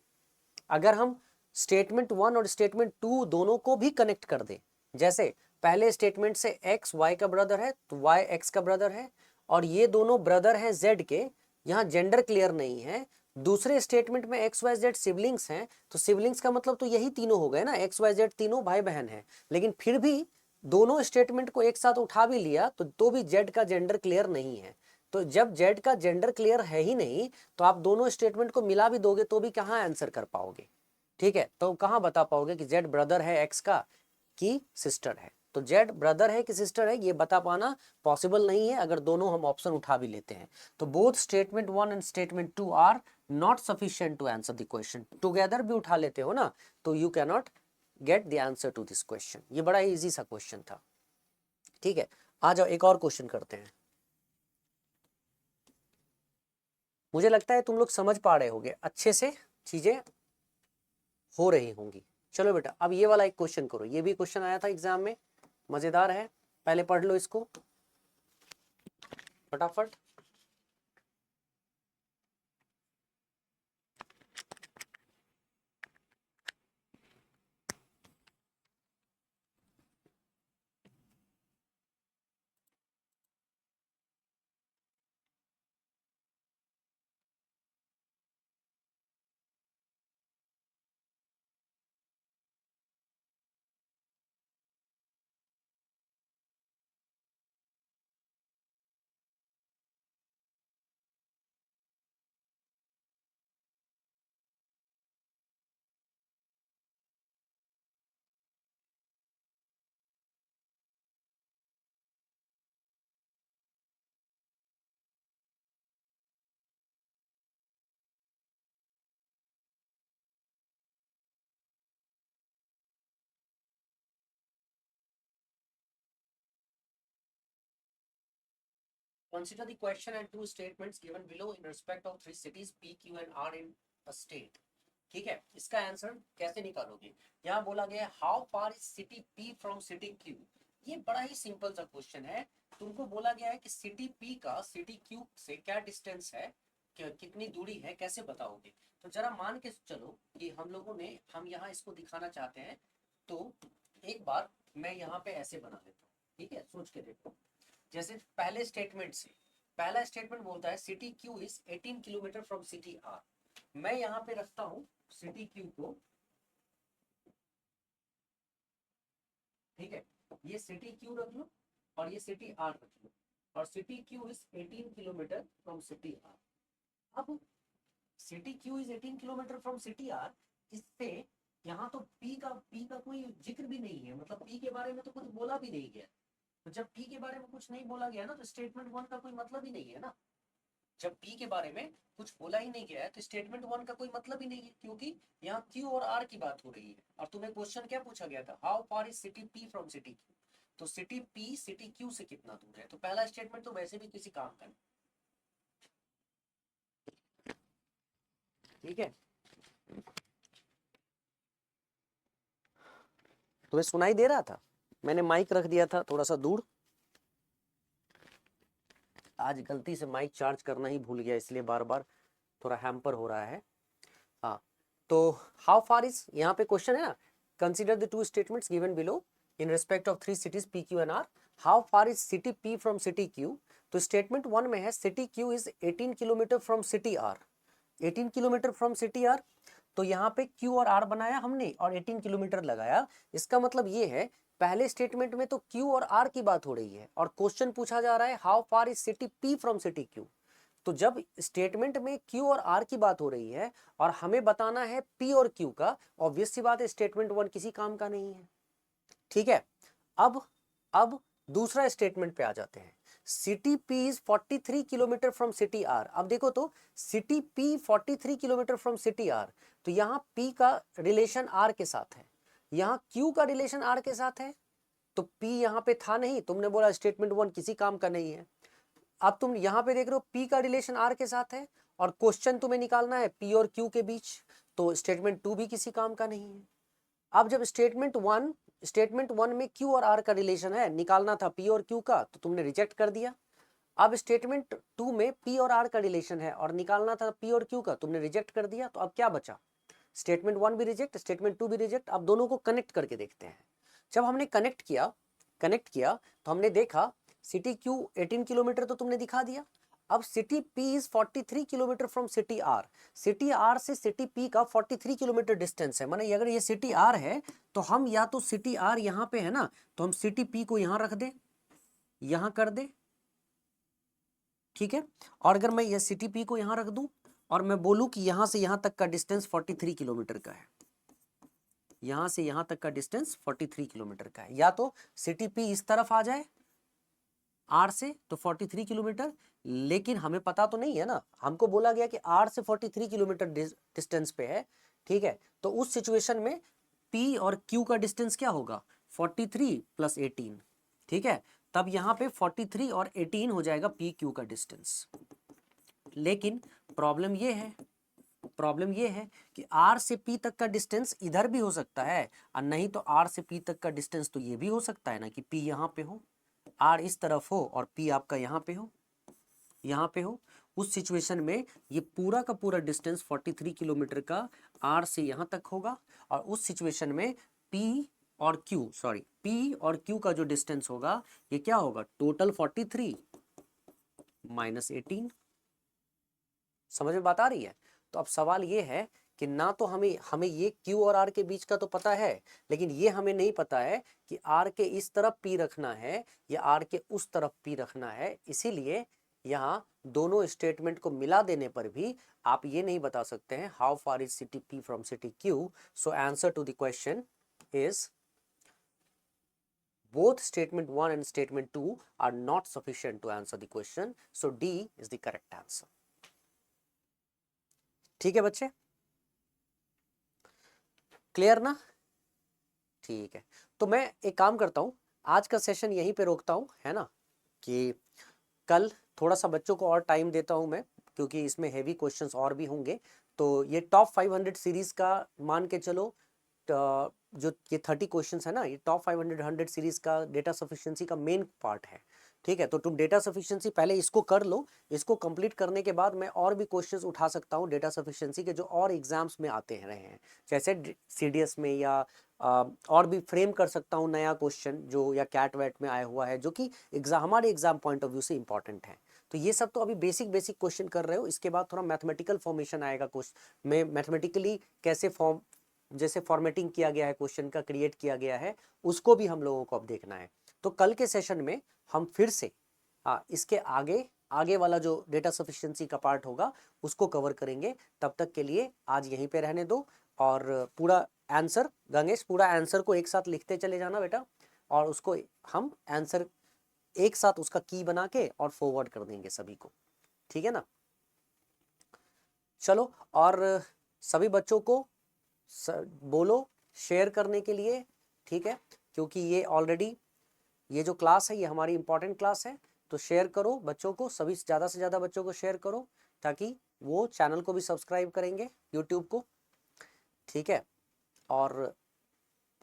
अगर हम स्टेटमेंट 1 और स्टेटमेंट 2 दोनों को भी कनेक्ट कर दे, जैसे पहले स्टेटमेंट से x y का ब्रदर है तो y x का ब्रदर है, और ये दोनों ब्रदर हैं z के, यहाँ जेंडर क्लियर नहीं है। दूसरे स्टेटमेंट में x y z सिबलिंग्स हैं, तो सिबलिंग्स का मतलब तो यही तीनों हो गए ना, x y z तीनों भाई बहन हैं। लेकिन फिर भी दोनों स्टेटमेंट को एक साथ उठा भी लिया तो भी z का जेंडर क्लियर नहीं है। तो जब z का जेंडर क्लियर है ही नहीं, तो आप दोनों स्टेटमेंट को मिला भी दोगे तो भी कहाँ आंसर कर पाओगे? ठीक है, तो कहाँ बता पाओगे कि z ब्रदर है x का कि सिस्टर है? तो z ब्रदर है कि सिस्टर है ये बता पाना पॉसिबल नहीं है अगर दोनों हम ऑप्शन उठा भी लेते हैं। तो both statement 1 and statement 2 are not sufficient to answer the question. Together भी उठा लेते हो ना तो you can not get the answer to this question. ये बड़ा इजी सा क्वेश्चन था। ठीक है, आ जाओ एक और क्वेश्चन करते हैं। मुझे लगता है तुम लोग समझ पा रहे होगे, अच्छे से चीजें हो रही होंगी। चलो बेटा, अब ये वाला एक क्वेश्चन करो, ये भी क्वेश्चन आया था एग्जाम में, मजेदार है, पहले पढ़ लो इसको फटाफट। Consider the question and two statements given below in respect of three cities P, Q and R in a state. ठीक है, इसका आंसर कैसे निकालोगे? यहाँ बोला गया है how far is city P from city Q। ये बड़ा ही सिंपल सा क्वेश्चन है। तुमको बोला गया है कि सिटी P का सिटी Q से क्या डिस्टेंस है, कितनी दूरी है, कैसे बताओगे? तो जरा मान के चलो कि हम यहाँ इसको दिखाना चाहते हैं, तो एक बार मैं यहाँ पे ऐसे बना लेता हूँ। ठीक है, सोच के देखो, जैसे पहले स्टेटमेंट से, पहला स्टेटमेंट बोलता है city Q is 18 kilometre from city R। मैं यहाँ पे रखता हूँ सिटी Q को, ठीक है, ये सिटी Q रख लो और ये सिटी R रख लो, और city Q is 18 kilometre from city R। अब city Q is 18 kilometre from city R, इससे यहाँ तो P का कोई जिक्र भी नहीं है, मतलब P के बारे में तो कुछ बोला भी नहीं गया। तो जब P के बारे में कुछ नहीं बोला गया ना, तो स्टेटमेंट 1 का कोई मतलब ही नहीं है ना। जब P के बारे में कुछ बोला ही नहीं गया है तो स्टेटमेंट 1 का कोई मतलब ही नहीं है, क्योंकि यहाँ Q और R की बात हो रही है। और तुम्हें क्वेश्चन क्या पूछा गया था, how far is city P from city Q। तो सिटी P सिटी Q से कितना दूर है, तो पहला स्टेटमेंट तो वैसे भी किसी काम का नहीं। ठीक है, तुम्हें सुनाई दे रहा था मैंने माइक रख दिया था थोड़ा सा दूर, आज गलती से माइक चार्ज करना ही भूल गया, इसलिए बार बार थोड़ा हैम्पर हो रहा है। हाँ, तो हाउ फार इज, यहाँ पे क्वेश्चन है ना, consider the two statements given below in respect of 3 cities P Q and R, how far is city P from city Q. तो स्टेटमेंट 1 में है city Q is 18 kilometre from city R, 18 kilometre from city R. तो यहाँ पे Q और R बनाया हमने और 18 किलोमीटर लगाया। इसका मतलब ये है पहले स्टेटमेंट में तो Q और R की बात हो रही है और क्वेश्चन पूछा जा रहा है how far is city P from city Q। तो जब स्टेटमेंट में Q और R की बात हो रही है और हमें बताना है P और Q का, ऑब्वियस सी बात है स्टेटमेंट 1 किसी काम का नहीं है। ठीक है, अब दूसरा स्टेटमेंट पे आ जाते हैं। City P is 43 kilometre from city R। अब देखो तो city P 43 kilometre from city R, तो यहाँ P का रिलेशन R के साथ है, यहाँ Q का रिलेशन R के साथ है। तो P यहाँ पे था नहीं, तुमने बोला स्टेटमेंट 1 किसी काम का नहीं है। अब तुम यहाँ पे देख रहे हो P का रिलेशन R के साथ है और क्वेश्चन तुम्हें निकालना है P और Q के बीच, तो स्टेटमेंट 2 भी किसी काम का नहीं है। अब जब स्टेटमेंट 1 में Q और R का रिलेशन है, निकालना था P और Q का, तो तुमने रिजेक्ट कर दिया। अब स्टेटमेंट 2 में P और R का रिलेशन है और निकालना था P और Q का, तुमने रिजेक्ट कर दिया। तो अब क्या बचा, स्टेटमेंट 1 भी रिजेक्ट, स्टेटमेंट 2 भी रिजेक्ट। अब दोनों को कनेक्ट करके देखते हैं। जब हमने कनेक्ट किया तो हमने देखा सिटी Q 18 किलोमीटर तो तुमने दिखा दिया। अब city P is 43 kilometre from city R। City R से सिटी P का 43 किलोमीटर डिस्टेंस है, माने अगर ये सिटी R है तो हम या तो सिटी R यहाँ पे है ना, तो हम सिटी P को यहाँ रख दे, यहाँ कर दे, ठीक है। और अगर मैं ये सिटी P को यहाँ रख दूं और मैं बोलूं कि यहाँ से यहाँ तक का डिस्टेंस 43 किलोमीटर का है, यहाँ से यहाँ तक का डिस्टेंस 43 किलोमीटर का है, या तो सिटी P इस तरफ आ जाए R से तो 43 किलोमीटर, लेकिन हमें पता तो नहीं है ना, हमको बोला गया कि R से 43 किलोमीटर डिस्टेंस पे है, ठीक है। तो उस सिचुएशन में P और Q का डिस्टेंस क्या होगा, 43 प्लस 18, ठीक है। तब यहाँ पे 43 और 18 हो जाएगा P Q का डिस्टेंस। लेकिन प्रॉब्लम ये है कि R से P तक का डिस्टेंस इधर भी हो सकता है और नहीं तो R से P तक का डिस्टेंस तो ये भी हो सकता है ना कि P यहाँ पे हो, R इस तरफ हो और P आपका यहाँ पे हो। उस सिचुएशन में ये पूरा का पूरा डिस्टेंस 43 किलोमीटर का R से यहाँ तक होगा और उस सिचुएशन में P और Q का जो डिस्टेंस होगा ये क्या होगा, टोटल 43 माइनस 18। समझ में बात आ रही है। तो अब सवाल ये है कि ना तो हमें ये Q और R के बीच का तो पता है, लेकिन ये हमें नहीं पता है कि R के इस तरफ P रखना है या R के उस तरफ P रखना है। इसीलिए यहाँ दोनों स्टेटमेंट को मिला देने पर भी आप ये नहीं बता सकते हैं how far is city P from city Q। So answer to the question is both statement 1 and statement 2 are not sufficient to answer the question, so D is the correct answer। ठीक है बच्चे, clear ना, ठीक है। तो मैं एक काम करता हूँ, आज का सेशन यहीं पे रोकता हूँ, है ना, कि कल थोड़ा सा बच्चों को और टाइम देता हूँ मैं, क्योंकि इसमें हेवी क्वेश्चंस और भी होंगे। तो ये टॉप 500 सीरीज का मान के चलो, जो ये 30 क्वेश्चंस है ना, ये टॉप 500 सीरीज का डेटा सफिशिएंसी का मेन पार्ट है, ठीक है। तो तुम डेटा सफिशिएंसी पहले इसको कर लो, इसको कंप्लीट करने के बाद मैं और भी क्वेश्चंस उठा सकता हूँ डेटा सफिशिएंसी के, जो और एग्जाम्स में आते रहे हैं, जैसे सीडीएस में, या और भी फ्रेम कर सकता हूँ नया क्वेश्चन जो या कैट वैट में आया हुआ है, जो कि हमारे एग्जाम पॉइंट ऑफ व्यू से इंपॉर्टेंट है। तो ये सब तो अभी बेसिक क्वेश्चन कर रहे हो, इसके बाद थोड़ा मैथमेटिकल फॉर्मेशन आएगा क्वेश्चन में, मैथमेटिकली कैसे जैसे फॉर्मेटिंग किया गया है क्वेश्चन का, क्रिएट किया गया है, उसको भी हम लोगों को अब देखना है। तो कल के सेशन में हम फिर से इसके आगे वाला जो डेटा सफिशिएंसी का पार्ट होगा उसको कवर करेंगे। तब तक के लिए आज यहीं पे रहने दो, और पूरा आंसर, गंगेश पूरा आंसर को एक साथ लिखते चले जाना बेटा, और उसको हम आंसर एक साथ उसका की बना के और फॉरवर्ड कर देंगे सभी को, ठीक है ना। चलो, और सभी बच्चों को बोलो शेयर करने के लिए, ठीक है, क्योंकि ये ऑलरेडी ये जो क्लास है ये हमारी इंपॉर्टेंट क्लास है। तो शेयर करो बच्चों को, सभी ज़्यादा से ज़्यादा बच्चों को शेयर करो, ताकि वो चैनल को भी सब्सक्राइब करेंगे यूट्यूब को, ठीक है। और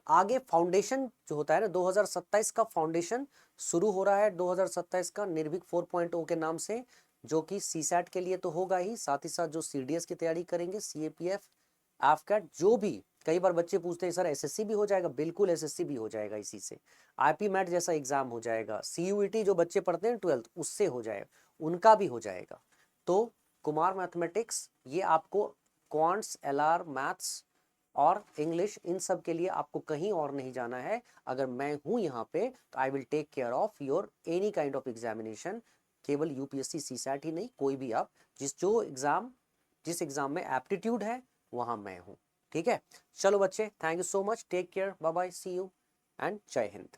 आगे फाउंडेशन जो होता है ना, 2027 का फाउंडेशन शुरू हो रहा है, 2027 का निर्भीक 4.0 के नाम से, जो कि सीसैट के लिए तो होगा ही, साथ ही साथ जो सीडीएस की तैयारी करेंगे, सीएपीएफ, एफकैट, जो भी, कई बार बच्चे पूछते हैं सर एसएससी भी हो जाएगा, बिल्कुल एसएससी भी हो जाएगा इसी से, आईपी मैट जैसा एग्जाम हो जाएगा, सीयूईटी जो बच्चे पढ़ते हैं 12th उससे हो जाएगा, उनका भी हो जाएगा। तो कुमार मैथमेटिक्स ये आपको क्वांट्स, एलआर, मैथ्स और इंग्लिश, इन सब के लिए आपको कहीं और नहीं जाना है। अगर मैं हूं यहाँ पे तो I will take care of your any kind of examination, केवल यूपीएससी सीसैट ही नहीं, कोई भी आप जिस एग्जाम में एप्टीट्यूड है वहां मैं हूं। ठीक है, चलो बच्चे, thank you so much, take care, bye bye, see you and जय हिंद।